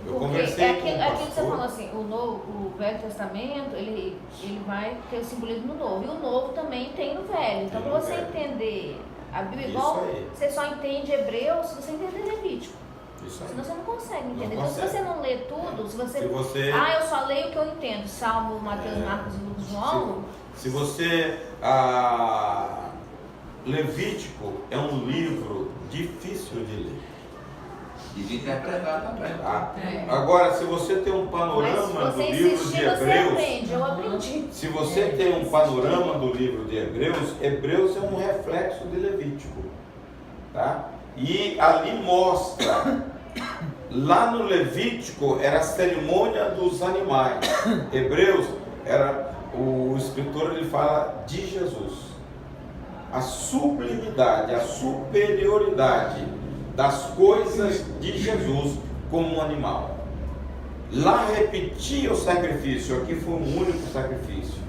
Eu Porque conversei com aquilo que você pastor. falou assim, o Velho Testamento, ele vai ter o simbolismo no Novo, e o Novo também tem no Velho. Então, Tem para no você Velho. entender a Bíblia, Isso igual aí. você só entende Hebreu se você entender Levítico. Isso aí. Senão você não consegue Não entender. Então, se consegue. você não lê tudo, se você... Se você, eu só leio o que eu entendo, Salmo, Mateus, Marcos, Lucas, João... se você Levítico é um livro difícil de ler. E de interpretar também. Tá? Agora, se você tem um Mas se panorama do você livro de insistir, você Hebreus, aprende. Eu aprendi. se você tem um panorama do livro de Hebreus, Hebreus é um reflexo de Levítico. Tá? E ali mostra, lá no Levítico era a cerimônia dos animais. Hebreus, o escritor ele fala de Jesus. A sublimidade, a superioridade das coisas de Jesus como um animal. Lá repetia o sacrifício, aqui foi um único sacrifício.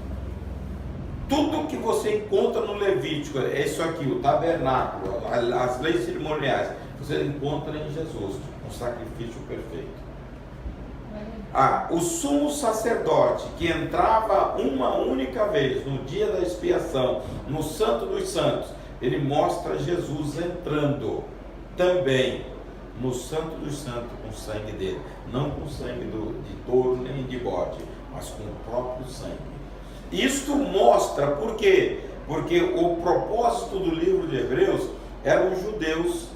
Tudo que você encontra no Levítico, é isso aqui, o tabernáculo, as leis cerimoniais, você encontra em Jesus, um sacrifício perfeito. O sumo sacerdote que entrava uma única vez no dia da expiação, no Santo dos Santos, ele mostra Jesus entrando também no Santo dos Santos com o sangue dele, não com o sangue de touro nem de bode, mas com o próprio sangue. Isto mostra por quê? Porque o propósito do livro de Hebreus eram os judeus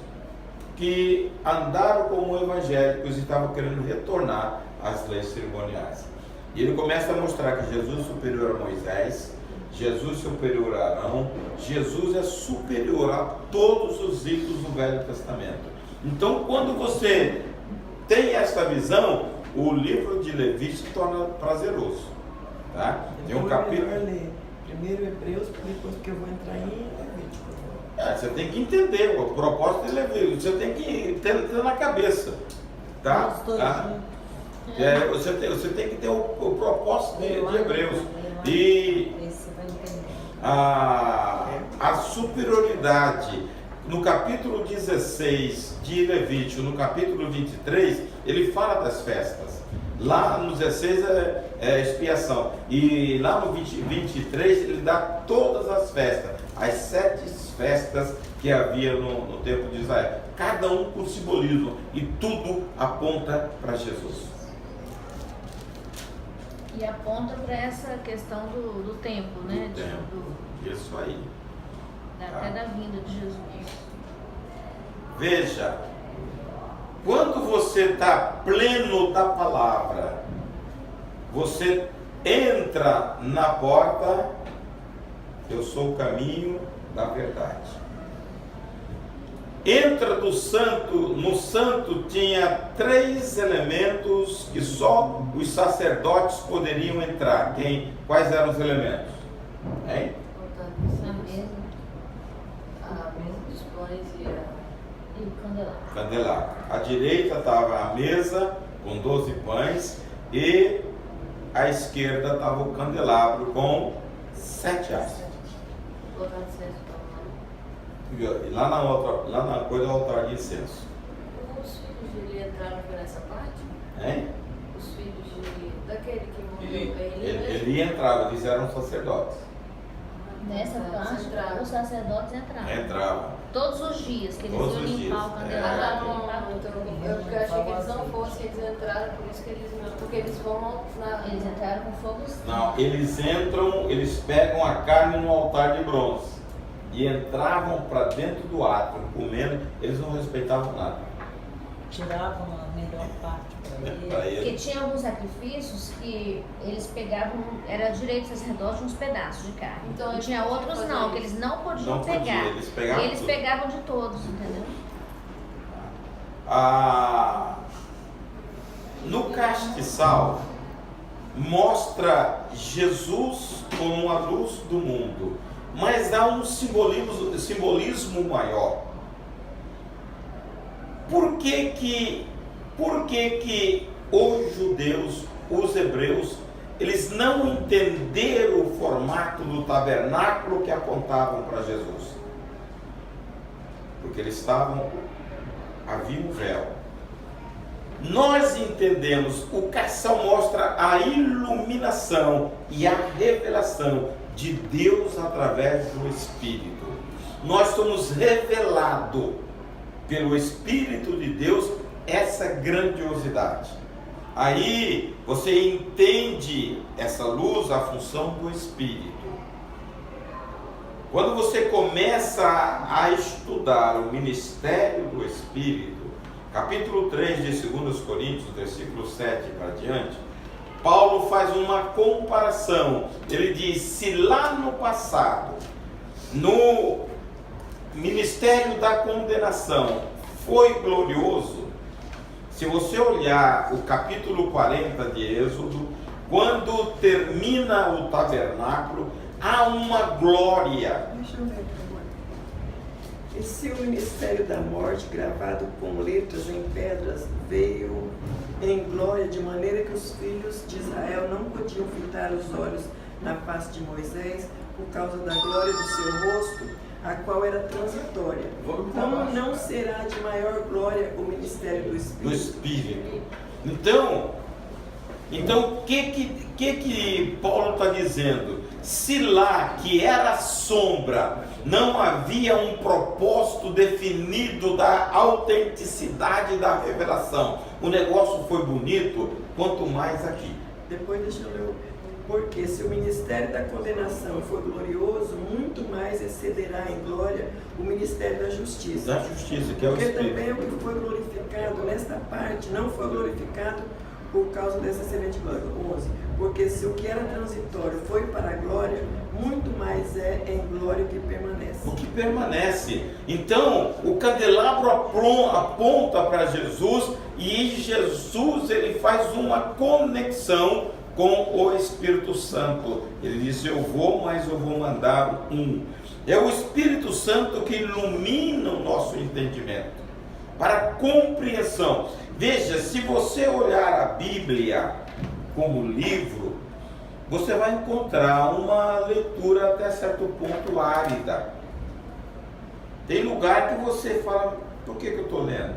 que andaram como evangélicos e estavam querendo retornar às leis cerimoniais. E ele começa a mostrar que Jesus é superior a Moisés, Jesus é superior a Arão, Jesus é superior a todos os ritos do Velho Testamento. Então, quando você tem essa visão, o livro de Levítico se torna prazeroso. Tá? Tem um capítulo. Melhor ler primeiro Hebreus, depois que eu vou entrar em Levítico. Você tem que entender o propósito de Levítico, você tem que ter na cabeça, tá? Você tem que ter o propósito de Hebreus. E a superioridade no capítulo 16 de Levítico, no capítulo 23, ele fala das festas. Lá no 16 é expiação, e lá no 23 ele dá todas as festas, as 7 festas que havia no tempo de Israel, cada um com simbolismo, e tudo aponta para Jesus. E aponta para essa questão do tempo, né? Do tempo. Isso aí. Até da vinda de Jesus. Veja, quando você está pleno da palavra, você entra na porta, eu sou o caminho da verdade. Entra no santo tinha 3 elementos que só os sacerdotes poderiam entrar. Quais eram os elementos? Hein? A mesa dos pães e o candelabro. Candelabro. À direita estava a mesa com 12 pães e à esquerda estava o candelabro com 7 hastes. Colocar de senso E lá na coisa do altar de incenso. Os filhos de Eli entraram nessa parte? Hein? Os filhos daquele que morreu, Ele entrava, eles eram sacerdotes. Nessa parte, os sacerdotes entravam. Todos os dias, que eles Todos iam os limpar dias, o candelabro. Eu achei que eles não fossem, eles entraram, por isso que porque eles vão Eles entraram com fogo. Não, eles entram, eles pegam a carne no altar de bronze e entravam para dentro do átrio, comendo, eles não respeitavam nada. Tiravam a melhor parte para eles. Porque tinha alguns sacrifícios que eles pegavam, era direito sacerdote, uns pedaços de carne. Então, e tinha outros não, que eles não podiam Não pegar. podia, eles pegavam e eles tudo. pegavam de todos, entendeu? No castiçal mostra Jesus como a luz do mundo, mas há um simbolismo maior. Por que os judeus, os hebreus, eles não entenderam o formato do tabernáculo que apontavam para Jesus? Porque eles havia um véu. Nós entendemos, o castiçal mostra a iluminação e a revelação de Deus através do Espírito. Nós somos revelados pelo Espírito de Deus essa grandiosidade. Aí você entende essa luz, a função do Espírito. Quando você começa a estudar o ministério do Espírito, capítulo 3 de 2 Coríntios, versículo 7 para diante, Paulo faz uma comparação. Ele diz: se lá no passado, no ministério da condenação, foi glorioso, se você olhar o capítulo 40 de Êxodo, quando termina o tabernáculo, há uma glória. Deixa eu ver, por favor. E se o ministério da morte, gravado com letras em pedras, veio em glória, de maneira que os filhos de Israel não podiam fitar os olhos na face de Moisés, por causa da glória do seu rosto, a qual era transitória. Como não será de maior glória o ministério do Espírito? Do Espírito. Então o que Paulo está dizendo? Se lá que era sombra não havia um propósito definido da autenticidade da revelação, o negócio foi bonito, quanto mais aqui. Depois deixa eu ler. Porque se o ministério da condenação for glorioso, muito mais excederá em glória o ministério da justiça. Da justiça, que é o Porque Espírito. também o que foi glorificado nesta parte não foi glorificado por causa dessa excelente glória. 11. Porque se o que era transitório foi para a glória, muito mais é em glória que permanece. O que permanece. Então, o candelabro aponta para Jesus, e Jesus ele faz uma conexão com o Espírito Santo. Ele diz: eu vou, mas eu vou mandar um. É o Espírito Santo que ilumina o nosso entendimento para compreensão. Veja, se você olhar a Bíblia como livro, você vai encontrar uma leitura até certo ponto árida. Tem lugar que você fala, por que eu estou lendo?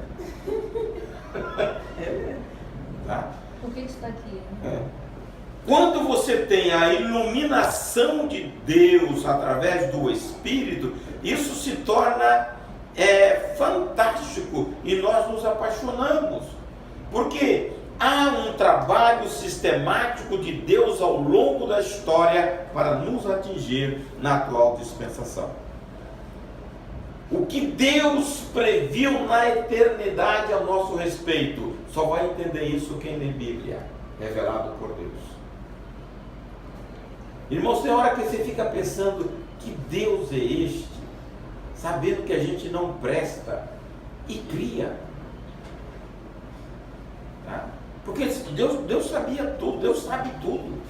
Tá? Por que está aqui? Quando você tem a iluminação de Deus através do Espírito, isso se torna fantástico e nós nos apaixonamos, porque há um trabalho sistemático de Deus ao longo da história para nos atingir na atual dispensação. O que Deus previu na eternidade a nosso respeito, só vai entender isso quem lê Bíblia, revelado por Deus. Irmãos, tem hora que você fica pensando, que Deus é este, sabendo que a gente não presta e cria. Tá? Porque Deus sabia tudo, Deus sabe tudo.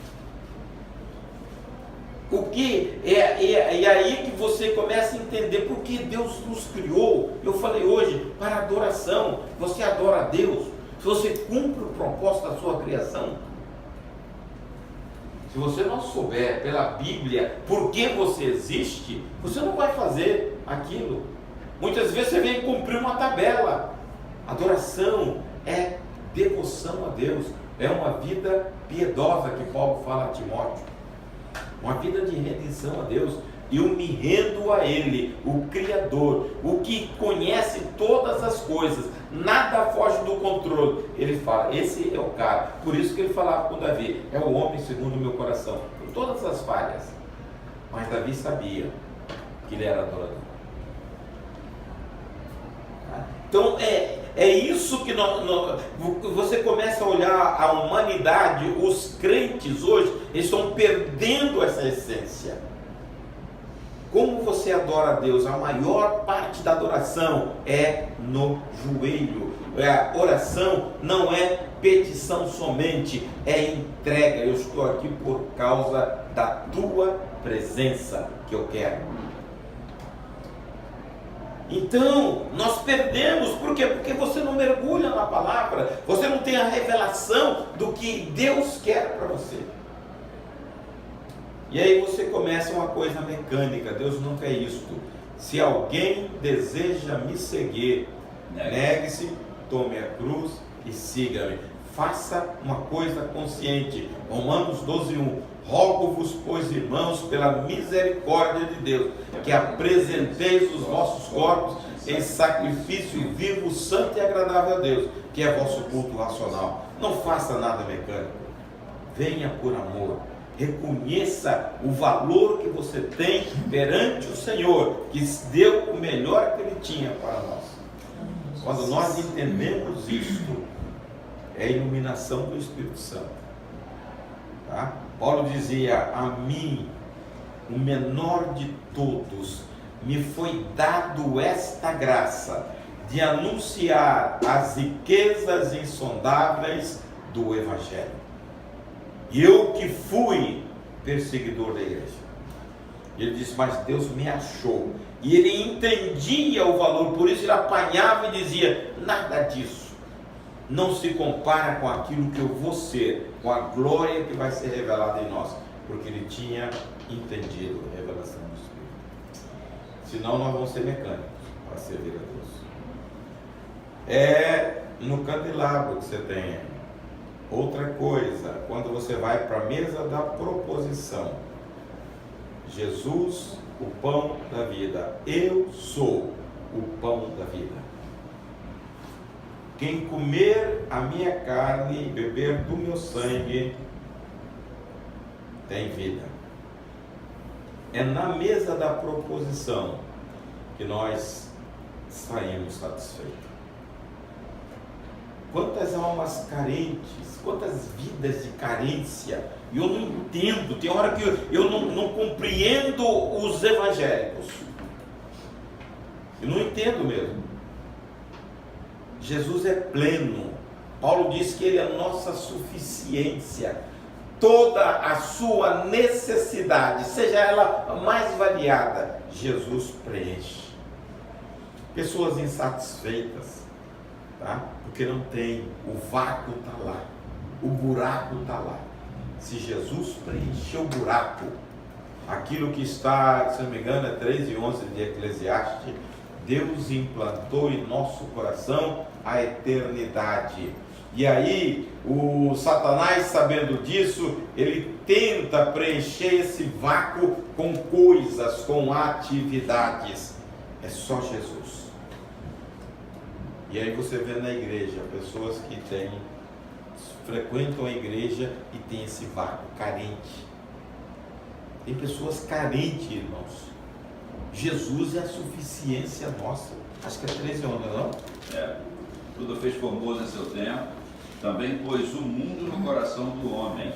O que é aí que você começa a entender por que Deus nos criou. Eu falei hoje, para adoração. Você adora a Deus se você cumpre o propósito da sua criação. Se você não souber pela Bíblia por que você existe, você não vai fazer aquilo. Muitas vezes você vem cumprir uma tabela. Adoração é devoção a Deus, é uma vida piedosa que Paulo fala a Timóteo, uma vida de rendição a Deus. Eu me rendo a Ele, o Criador, o que conhece todas as coisas, nada foge do controle. Ele fala, esse é o cara. Por isso que ele falava com Davi, é o homem segundo o meu coração, com todas as falhas. Mas Davi sabia que ele era adorador. Então é isso que você começa a olhar a humanidade, os crentes hoje, eles estão perdendo essa essência. Como você adora a Deus? A maior parte da adoração é no joelho. A oração não é petição somente, é entrega. Eu estou aqui por causa da tua presença que eu quero. Então, nós perdemos, por quê? Porque você não mergulha na palavra, você não tem a revelação do que Deus quer para você. E aí você começa uma coisa mecânica. Deus não quer isto. Se alguém deseja me seguir, negue-se, tome a cruz e siga-me. Faça uma coisa consciente. Romanos 12:1. Rogo-vos, pois, irmãos, pela misericórdia de Deus, que apresenteis os vossos corpos em sacrifício vivo, santo e agradável a Deus, que é vosso culto racional. Não faça nada mecânico. Venha por amor. Reconheça o valor que você tem perante o Senhor, que deu o melhor que Ele tinha para nós. Quando nós entendemos isto, é a iluminação do Espírito Santo. Tá? Paulo dizia, a mim, o menor de todos, me foi dado esta graça de anunciar as riquezas insondáveis do Evangelho. Eu que fui perseguidor da igreja. Ele disse, mas Deus me achou. E ele entendia o valor, por isso ele apanhava e dizia, nada disso não se compara com aquilo que eu vou ser, com a glória que vai ser revelada em nós, porque ele tinha entendido a revelação do Espírito. Senão nós vamos ser mecânicos para servir a Deus. É no candelabro que você tem. Outra coisa, quando você vai para a mesa da proposição, Jesus, o pão da vida. Eu sou o pão da vida. Quem comer a minha carne e beber do meu sangue tem vida. É na mesa da proposição que nós saímos satisfeitos. Quantas almas carentes, quantas vidas de carência, e eu não entendo, tem hora que eu não compreendo os evangélicos, eu não entendo mesmo. Jesus é pleno, Paulo diz que Ele é a nossa suficiência, toda a sua necessidade, seja ela a mais variada, Jesus preenche. Pessoas insatisfeitas, tá? Porque não tem, o vácuo está lá, o buraco está lá. Se Jesus preencher o buraco, aquilo que está, se não me engano, é 3:11 de Eclesiastes, Deus implantou em nosso coração a eternidade. E aí, o Satanás, sabendo disso, ele tenta preencher esse vácuo com coisas, com atividades. É só Jesus. E aí você vê na igreja pessoas que frequentam a igreja e tem esse vácuo, carente. Tem pessoas carentes, irmãos. Jesus é a suficiência nossa. Acho que é 13 anos, não? É. Tudo fez formoso em seu tempo. Também pôs o mundo no coração do homem,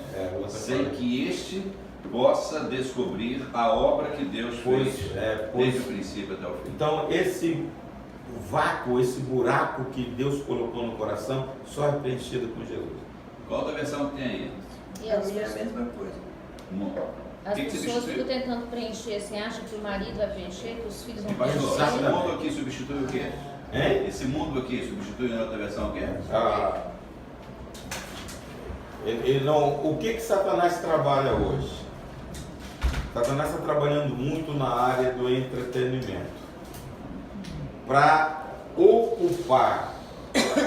sem que este possa descobrir a obra que Deus fez desde o princípio até o fim. Então, esse vácuo, esse buraco que Deus colocou no coração, só é preenchido com Jesus. Qual outra versão que tem aí? E A as minha é a pessoas, mesma coisa. as que você pessoas substituiu? ficam tentando preencher, assim, acham que o marido vai preencher, que os filhos vão Pastor, esse preencher. mundo aqui substitui o quê? Hein? Esse mundo aqui substitui na outra versão o quê? O que Satanás trabalha hoje? Satanás está trabalhando muito na área do entretenimento para ocupar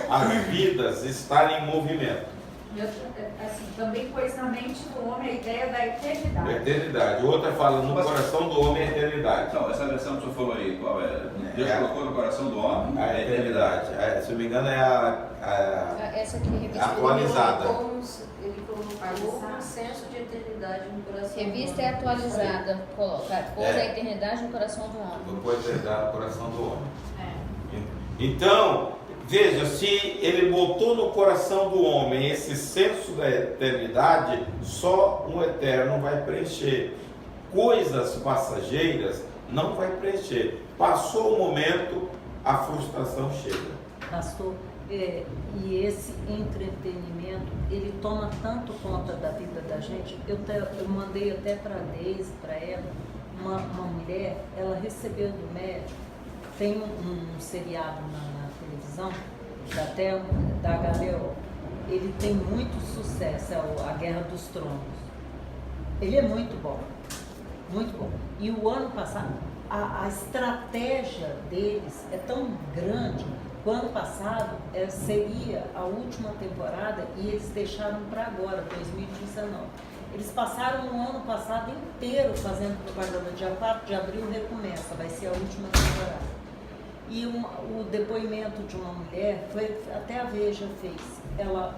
as vidas, estar em movimento. Assim, também pôs na mente do homem a ideia da eternidade. Eternidade. Outra fala no coração do homem a eternidade. Então, essa versão que o senhor falou aí, qual é? Deus colocou no coração do homem A eternidade. Se não me engano é Essa aqui, revista, atualizada. Ele colocou um senso de eternidade no coração. revista é atualizada, coloca, pôs a eternidade no coração do homem. Não pode eternidade no coração do homem. É. Então, veja, se ele botou no coração do homem esse senso da eternidade, só um eterno vai preencher. Coisas passageiras não vai preencher. Passou o momento, a frustração chega. Pastor, e esse entretenimento, ele toma tanto conta da vida da gente. Eu mandei até para a Deise, para ela, uma mulher, ela recebeu do médico, tem um seriado na televisão, da HBO, ele tem muito sucesso, é A Guerra dos Tronos. Ele é muito bom, muito bom. E o ano passado, a estratégia deles é tão grande. O ano passado seria a última temporada e eles deixaram para agora, 2019. Eles passaram o ano passado inteiro fazendo propaganda. Dia 4 de abril recomeça, vai ser a última temporada. E o depoimento de uma mulher, até a Veja fez.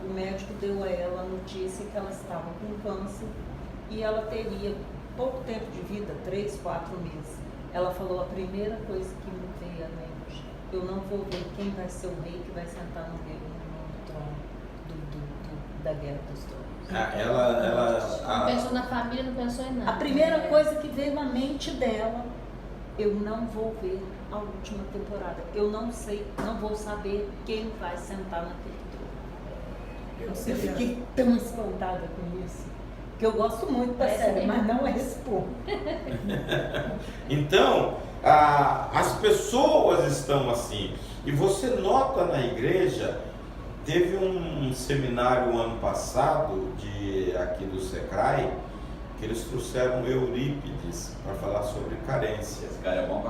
O médico deu a ela a notícia que ela estava com câncer e ela teria pouco tempo de vida, 3, 4 meses. Ela falou, a primeira coisa que me veio à mente, eu não vou ver quem vai ser o rei que vai sentar no trono da Guerra dos Tronos. Não pensou na família, não pensou em nada. A primeira coisa que veio na mente dela, eu não vou ver a última temporada. Eu não sei, não vou saber quem vai sentar naquele trono. Eu fiquei tão espantada com isso, que eu gosto muito da série, mas não é esse ponto. Então, as pessoas estão assim. E você nota na igreja, teve um seminário ano passado, aqui do Secrai, que eles trouxeram Eurípides para falar sobre carência. Esse cara é bom.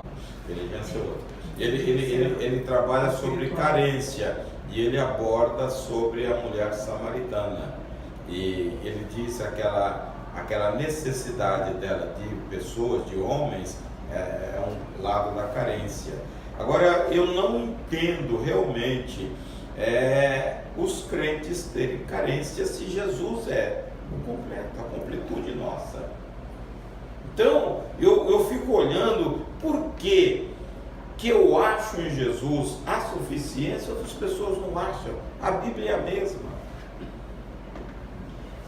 Ele venceu. Ele trabalha sobre carência e ele aborda sobre a mulher samaritana. E ele diz aquela necessidade dela de pessoas, de homens, é um lado da carência. Agora, eu não entendo realmente os crentes terem carência se Jesus é o completo, a completude nossa. Então, eu fico olhando por que eu acho em Jesus a suficiência, outras pessoas não acham. A Bíblia é a mesma.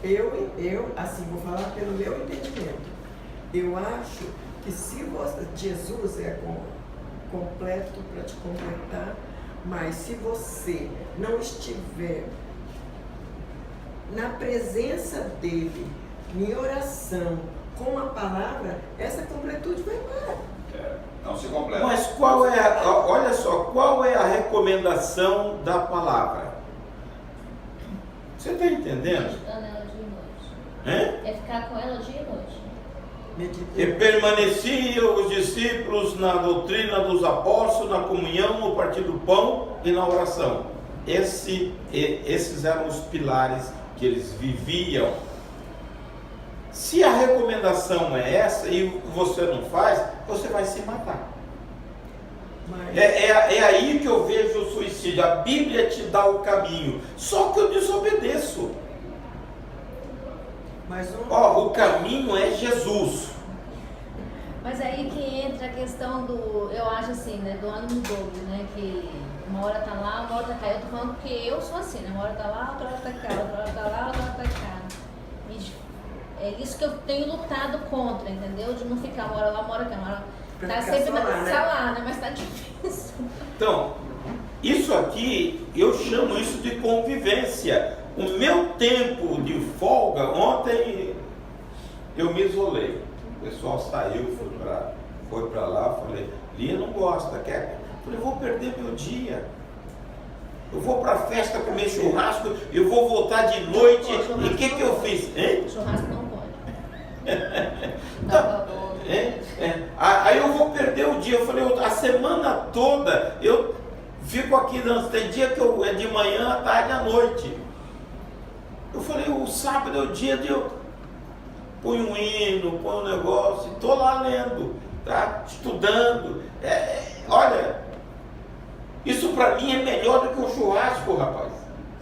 Eu, assim, vou falar pelo meu entendimento. Eu acho que se Jesus é completo para te completar, mas se você não estiver na presença dele, em oração, com a palavra, essa completude vai embora. Não se completa. Mas qual é, olha só, qual é a recomendação da palavra? Você está entendendo? Meditando ela dia e Hã? noite. É ficar com ela dia e noite. E permaneciam os discípulos na doutrina dos apóstolos, na comunhão, no partir do pão e na oração. Esses eram os pilares que eles viviam. Se a recomendação é essa e você não faz, você vai se matar. É aí que eu vejo o suicídio. A Bíblia te dá o caminho, só que eu desobedeço. O caminho é Jesus. Mas aí que entra a questão do, eu acho assim, né, do ânimo dobro, né, que uma hora tá lá, uma hora tá cá. Eu tô falando porque eu sou assim, né, uma hora tá lá, outra hora tá cá, outra hora tá lá, outra hora tá cá. É isso que eu tenho lutado contra, entendeu? De não ficar uma hora lá, uma hora cá, uma hora... Tá sempre na sala, né, mas tá difícil. Então, isso aqui, eu chamo isso de convivência. O meu tempo de folga, ontem eu me isolei. O pessoal saiu, foi para lá, falei, Lia não gosta, quer? Falei, vou perder meu dia. Eu vou para a festa comer churrasco, eu vou voltar de noite. E o que eu fiz? Hein? Churrasco não pode. Aí eu vou perder o dia. Eu falei, a semana toda eu fico aqui, tem dia que é de manhã, à tarde, à noite. Eu falei, o sábado é o dia de eu põe um hino, põe um negócio, estou lá lendo, tá? Estudando. Olha, isso para mim é melhor do que o churrasco, rapaz.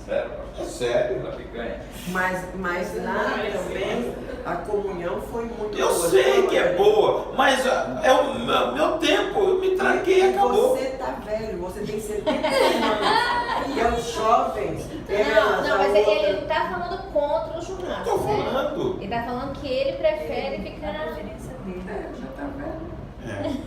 Sério? É sério. Da picanha. Mas lá também a comunhão foi muito Eu boa. sei que é boa, mas é o meu tempo, eu me tranquei e acabou. Você tá velho, você tem 70 anos. E é os jovens. Não, mas ele não tá falando contra o churrasco. Estou falando. Né? Ele tá falando que ele prefere ficar na preferência dele. Já tá velho.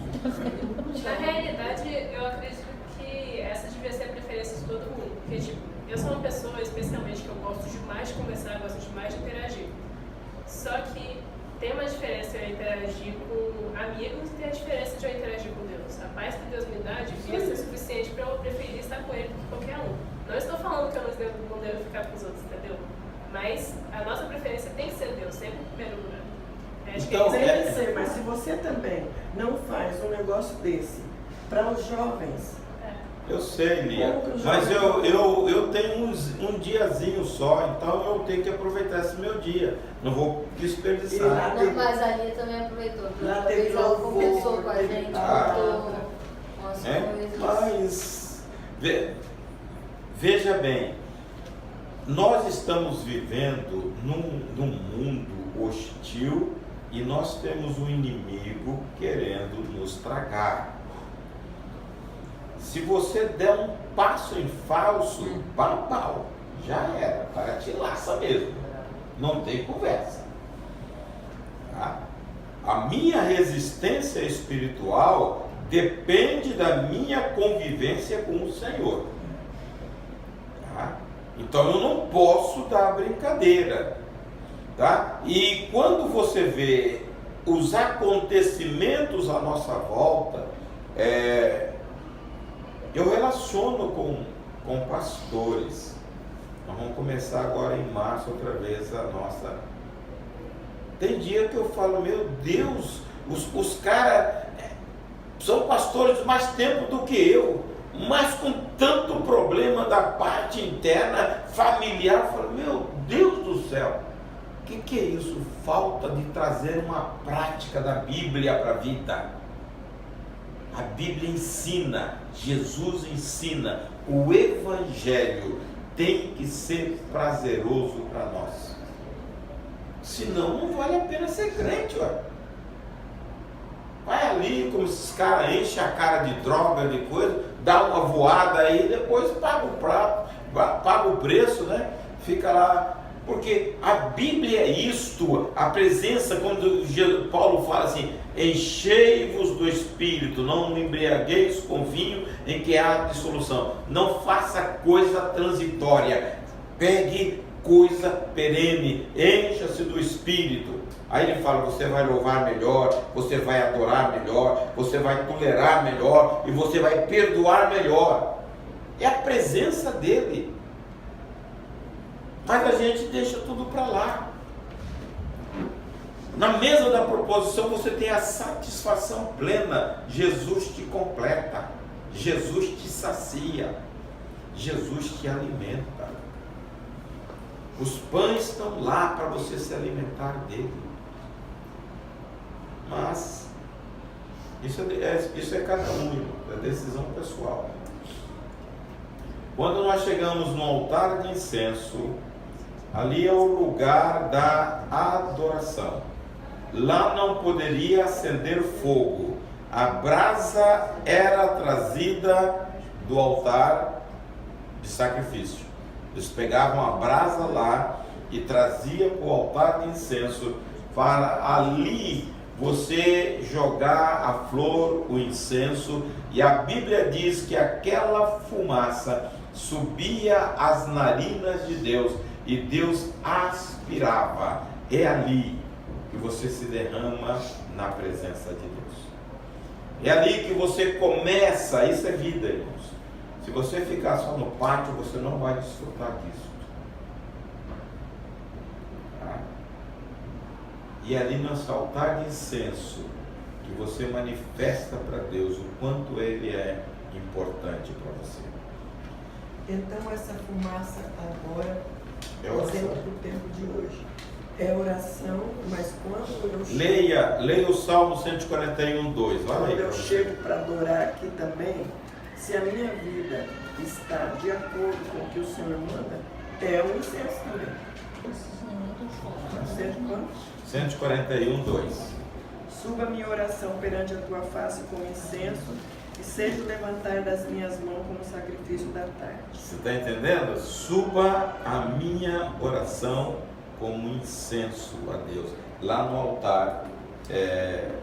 Na realidade, eu acredito que essa devia ser a preferência de todo mundo. Porque, tipo, eu sou uma pessoa, especialmente, que eu gosto demais de conversar, gosto demais de interagir. Só que tem uma diferença eu interagir com amigos e tem a diferença de eu interagir com Deus. A paz que Deus me dá devia ser suficiente para eu preferir estar com Ele do que qualquer um. Não estou falando que eu não devo ficar com os outros, entendeu? Mas a nossa preferência tem que ser Deus, sempre em primeiro lugar. Então, tem que ser, mas se você também não faz um negócio desse para os jovens... Eu sei, Lia, mas eu tenho um diazinho só, então eu tenho que aproveitar esse meu dia. Não vou desperdiçar. Não, mas a Lia também aproveitou. Ela conversou com a gente, contou umas coisas. Mas, veja bem, nós estamos vivendo num mundo hostil e nós temos um inimigo querendo nos tragar. Se você der um passo em falso, pau, já era, para te laça mesmo. Não tem conversa. Tá? A minha resistência espiritual depende da minha convivência com o Senhor. Tá? Então eu não posso dar brincadeira. Tá? E quando você vê os acontecimentos à nossa volta, eu relaciono com pastores. Nós vamos começar agora em março outra vez a nossa. Tem dia que eu falo, meu Deus, os caras são pastores mais tempo do que eu, mas com tanto problema da parte interna, familiar. Eu falo, meu Deus do céu, o que é isso? Falta de trazer uma prática da Bíblia para a vida. A Bíblia ensina, Jesus ensina, o Evangelho tem que ser prazeroso para nós. Senão não vale a pena ser crente, ué. Vai ali, como esses caras enchem a cara de droga, de coisa, dá uma voada aí, depois paga o prato, paga o preço, né? Fica lá. Porque a Bíblia é isto, a presença, quando Paulo fala assim, enchei-vos do Espírito, não embriagueis com vinho em que há dissolução. Não faça coisa transitória. Pegue coisa perene, encha-se do Espírito. Aí ele fala, você vai louvar melhor, você vai adorar melhor, você vai tolerar melhor e você vai perdoar melhor. É a presença dele. Mas a gente deixa tudo para lá. Na mesa da proposição você tem a satisfação plena. Jesus te completa, Jesus te sacia, Jesus te alimenta. Os pães estão lá para você se alimentar dele. Mas isso é cada um, é decisão pessoal. Quando nós chegamos no altar de incenso, ali é o lugar da adoração. Lá não poderia acender fogo. A brasa era trazida do altar de sacrifício. Eles pegavam a brasa lá e traziam para o altar de incenso para ali você jogar a flor, o incenso, e a Bíblia diz que aquela fumaça subia às narinas de Deus e Deus aspirava. É ali que você se derrama na presença de Deus. É ali que você começa, isso é vida, irmãos. Se você ficar só no pátio, você não vai desfrutar disso. E ali nesse altar de incenso, que você manifesta para Deus o quanto Ele é importante para você. Então essa fumaça agora, é oração. Exemplo do tempo de hoje, é oração, mas quando eu chego... Leia o Salmo 141, 2. Quando eu chego para adorar aqui também, se a minha vida está de acordo com o que o Senhor manda, é um incenso também. 141, 2. Suba minha oração perante a tua face como incenso, e seja o levantar das minhas mãos como sacrifício da tarde. Você está entendendo? Suba a minha oração como incenso a Deus. Lá no altar,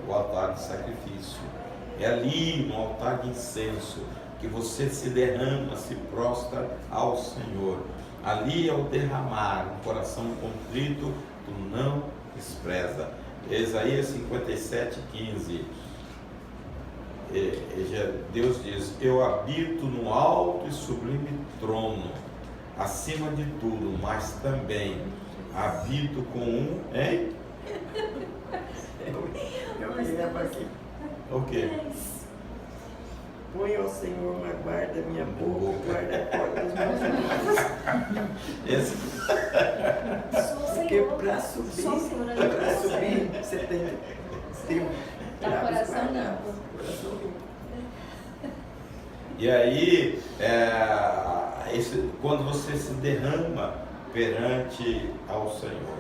o altar de sacrifício. É ali, no altar de incenso, que você se derrama, se prostra ao Senhor. Ali é o derramar, um coração contrito, tu não despreza. Isaías 57, 15. Deus diz, eu habito no alto e sublime trono, acima de tudo, mas também habito com um, hein? Eu levo aqui. O quê? Põe ao Senhor uma guarda minha boca, guarda a porta dos meus lábios. Porque para subir, você tem coração limpo. E aí, quando você se derrama perante ao Senhor,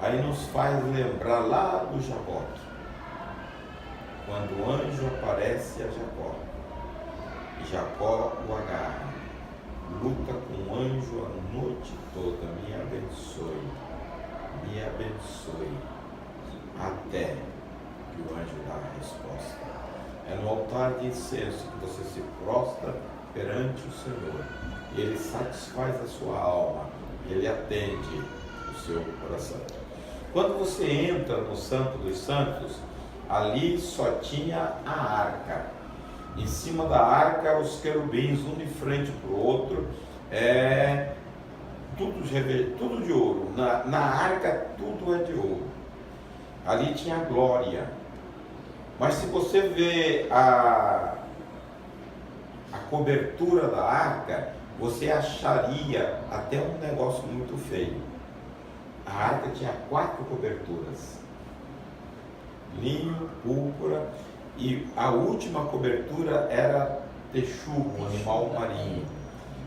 aí nos faz lembrar lá do Jaboque, quando o anjo aparece a Jacó, e Jacó o agarra, luta com o anjo a noite toda, me abençoe, até que o anjo dá a resposta. É no altar de incenso que você se prostra perante o Senhor. Ele satisfaz a sua alma, ele atende o seu coração. Quando você entra no Santo dos Santos, ali só tinha a arca. Em cima da arca, os querubins, um de frente para o outro, tudo de ouro. Na arca, tudo é de ouro. Ali tinha a glória. Mas se você vê a cobertura da arca, você acharia até um negócio muito feio. A arca tinha 4 coberturas: linho, púrpura, e a última cobertura era texugo, um animal marinho.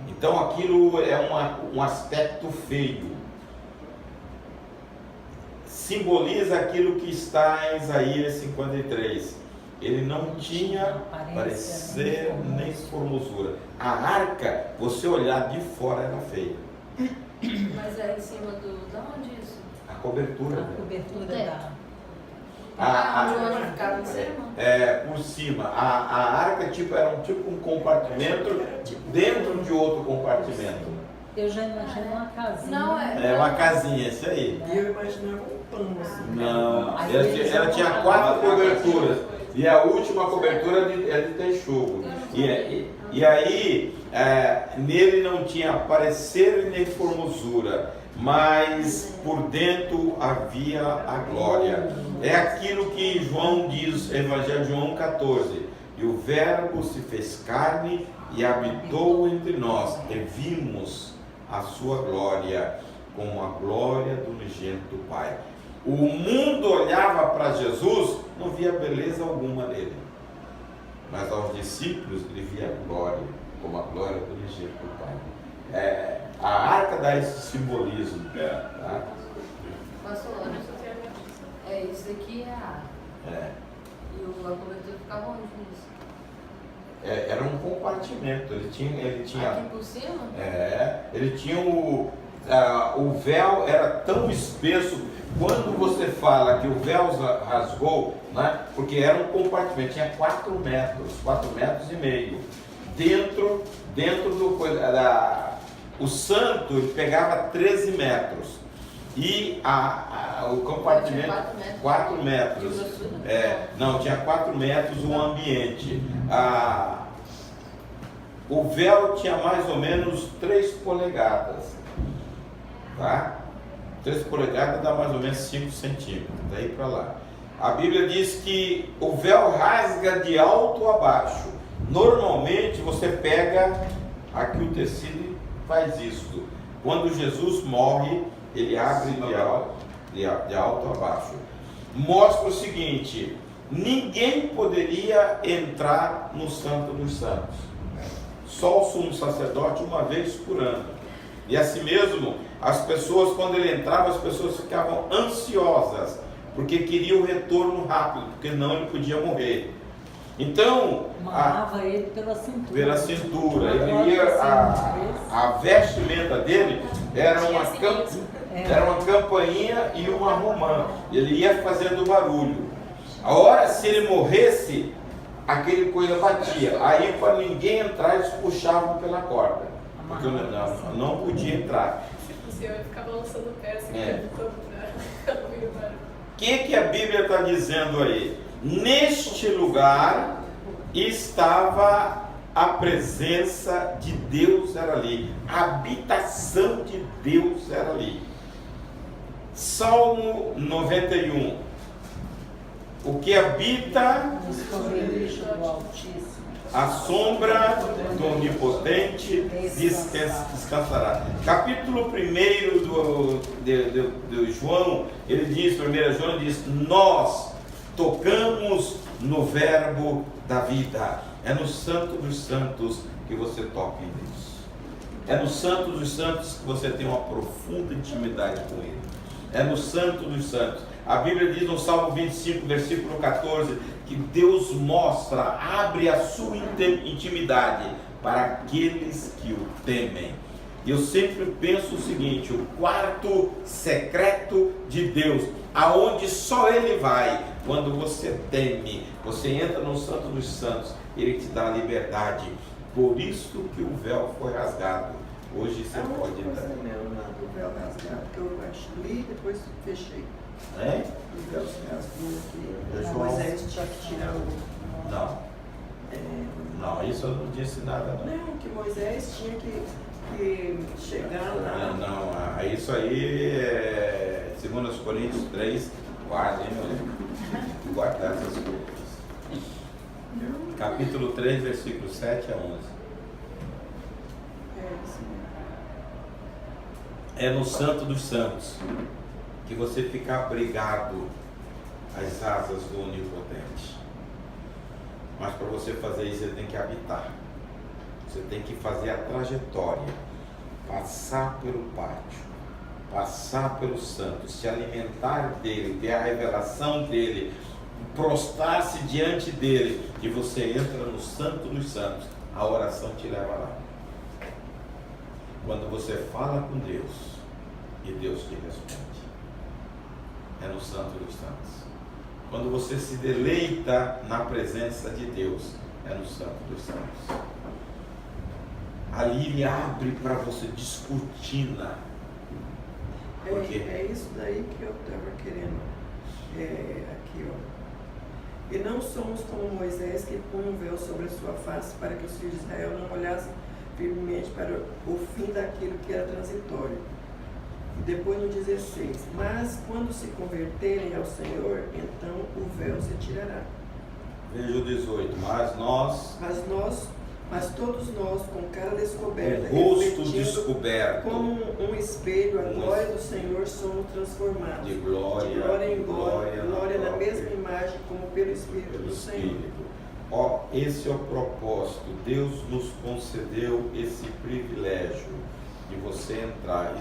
Então aquilo é um aspecto feio. Simboliza aquilo que está em Isaías 53. Ele não tinha parecer nem formosura. A arca, você olhar de fora, era feia. Mas é em cima de onde isso? A cobertura. A cobertura da... Onde ficava em cima? Por cima. A arca era um compartimento dentro de outro compartimento. Eu já imagino uma casinha. Não, É uma casinha, isso aí. E eu imaginava um pano assim. Não, Aí ela tinha 4 coberturas. E a última cobertura é de texugo. E aí, nele não tinha parecer e nem formosura, mas por dentro havia a glória. É aquilo que João diz, Evangelho de João 14. E o Verbo se fez carne e habitou entre nós, e vimos a sua glória, como a glória do unigênito do Pai. O mundo olhava para Jesus, não via beleza alguma nele, mas aos discípulos ele via glória, como a glória do unigênito do Pai. A arca dá esse simbolismo. Tá? Pastor, isso aqui é a arca. E a cobertura ficava onde nisso? Era um compartimento. Ele tinha aqui por cima? Ele tinha o véu era tão espesso. Quando você fala que o véu rasgou, né? Porque era um compartimento, tinha 4 metros e meio. Dentro do o santo ele pegava 13 metros. E o compartimento, 4 metros. Não, tinha 4 metros o ambiente. O véu tinha mais ou menos 3 polegadas. Tá? 3 polegadas dá mais ou menos 5 centímetros. Daí para lá. A Bíblia diz que o véu rasga de alto a baixo. Normalmente você pega aqui o tecido e faz isso. Quando Jesus morre, ele abre de alto a baixo. Mostra o seguinte: ninguém poderia entrar no Santo dos Santos. Só o sumo sacerdote uma vez por ano. E assim mesmo, as pessoas, quando ele entrava, as pessoas ficavam ansiosas, porque queriam o retorno rápido, porque não ele podia morrer. Então, amarrava ele pela cintura. Pela cintura. Ele ia, a vestimenta dele era uma campainha e uma romã. Ele ia fazendo barulho. A hora, se ele morresse, aquele coisa batia. Aí, para ninguém entrar, eles puxavam pela corda. Porque não podia entrar. Se possível, eu ficava lançando o pé assim, o tempo todo pra ouvir o barulho. O que a Bíblia está dizendo aí? Neste lugar estava a presença de Deus, era ali. A habitação de Deus era ali. Salmo 91. O que habita a sombra do Onipotente descansará. Capítulo 1 de João, ele diz, 1 João diz: nós tocamos no verbo da vida. É no Santo dos Santos que você toca em Deus. É no Santo dos Santos que você tem uma profunda intimidade com Ele. É no Santo dos Santos. A Bíblia diz no Salmo 25, versículo 14, que Deus mostra, abre a sua intimidade para aqueles que o temem. E eu sempre penso o seguinte: o quarto secreto de Deus, aonde só Ele vai, quando você teme, você entra no Santo dos Santos, Ele te dá liberdade. Por isso que o véu foi rasgado. Hoje você pode entrar. O véu rasgado, que eu li e depois fechei. O véu se rasgou aqui. Moisés tinha que tirar o... Não, isso eu não disse nada. Não, que Moisés tinha que chegar lá. Não, isso aí é 2 Coríntios 3, guarda, hein, meu irmão? Guardar essas coisas. Capítulo 3, versículo 7 a 11. É no Santo dos Santos que você fica abrigado às asas do Onipotente. Mas para você fazer isso, você tem que habitar. Você tem que fazer a trajetória, passar pelo pátio, passar pelo santo, se alimentar dele, ter a revelação dele, prostrar-se diante dele, e você entra no Santo dos Santos. A oração te leva lá. Quando você fala com Deus e Deus te responde, é no Santo dos Santos. Quando você se deleita na presença de Deus, é no Santo dos Santos. Ali ele abre para você, descortina. É isso daí que eu estava querendo. Aqui, ó. E não somos como Moisés, que põe um véu sobre a sua face para que os filhos de Israel não olhassem firmemente para o fim daquilo que era transitório. E depois no 16, mas quando se converterem ao Senhor, então o véu se tirará. Veja o 18, mas todos nós, com cara descoberta, o rosto descoberto, como um espelho, a glória do Senhor, somos transformados. De glória em glória na mesma imagem, como pelo Espírito do Senhor. Esse é o propósito. Deus nos concedeu esse privilégio de você entrar.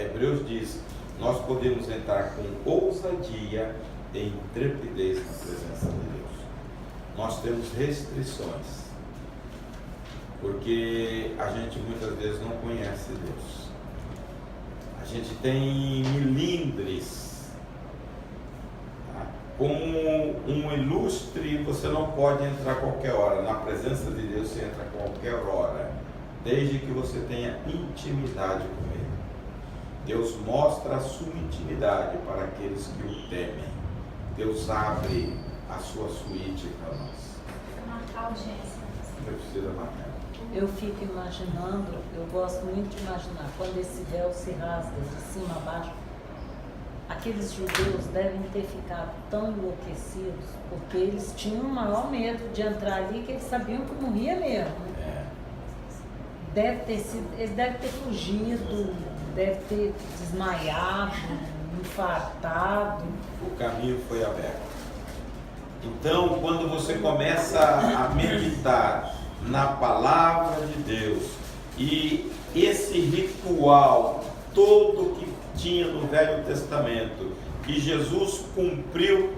Hebreus diz, nós podemos entrar com ousadia e intrepidez na presença de Deus. Nós temos restrições, porque a gente muitas vezes não conhece Deus. A gente tem milindres. Tá? Como um ilustre, você não pode entrar a qualquer hora. Na presença de Deus você entra a qualquer hora, desde que você tenha intimidade com Ele. Deus mostra a sua intimidade para aqueles que o temem. Deus abre a sua suíte para nós. Marcar audiência. Não precisa marcar. Eu fico imaginando, eu gosto muito de imaginar, quando esse véu se rasga de cima a baixo, aqueles judeus devem ter ficado tão enlouquecidos, porque eles tinham o maior medo de entrar ali, que eles sabiam que morria mesmo. Eles devem ter fugido, devem ter desmaiado, infartado. O caminho foi aberto. Então, quando você começa a meditar na palavra de Deus, e esse ritual todo que tinha no Velho Testamento, que Jesus cumpriu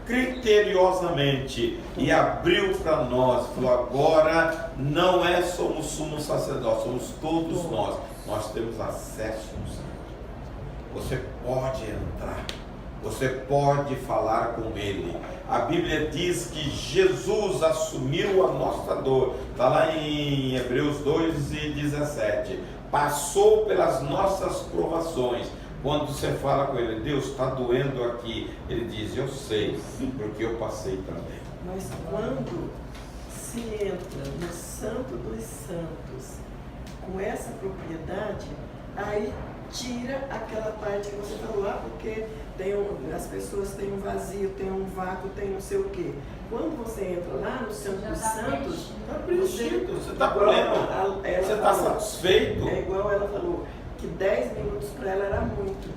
criteriosamente e abriu para nós, falou, agora não é somos sumo sacerdote, somos todos nós temos acesso ao Senhor. Você pode entrar, você pode falar com Ele. A Bíblia diz que Jesus assumiu a nossa dor, está lá em Hebreus 2:17, passou pelas nossas provações. Quando você fala com Ele, Deus está doendo aqui, Ele diz, eu sei, porque eu passei também. Mas quando se entra no Santo dos Santos com essa propriedade, aí tira aquela parte que você falou lá, porque as pessoas têm um vazio, tem um vácuo, tem não sei o quê. Quando você entra lá no Santo dos Santos, está preenchido, você está pleno, você está satisfeito. É igual ela falou, que 10 minutos para ela era muito,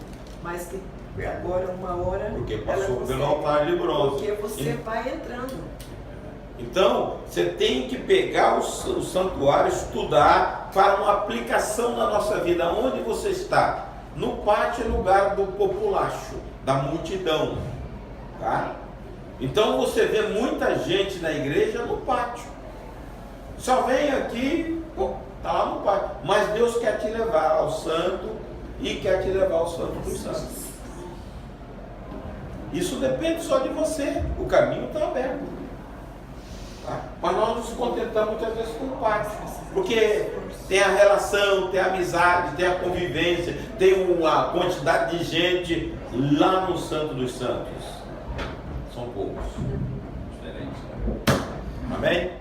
mas que agora 1 hora... Porque passou pelo altar de bronze. Porque você vai entrando. Então, você tem que pegar o santuário, estudar para uma aplicação na nossa vida. Onde você está? No pátio é lugar do populacho, da multidão. Tá? Então você vê muita gente na igreja no pátio. Só vem aqui, está lá no pátio. Mas Deus quer te levar ao santo e quer te levar ao santo dos santos. Isso depende só de você. O caminho está aberto. Tá? Mas nós nos contentamos muitas vezes com o pátio, porque tem a relação, tem a amizade, tem a convivência, tem uma quantidade de gente lá no Santo dos Santos. São poucos. Amém?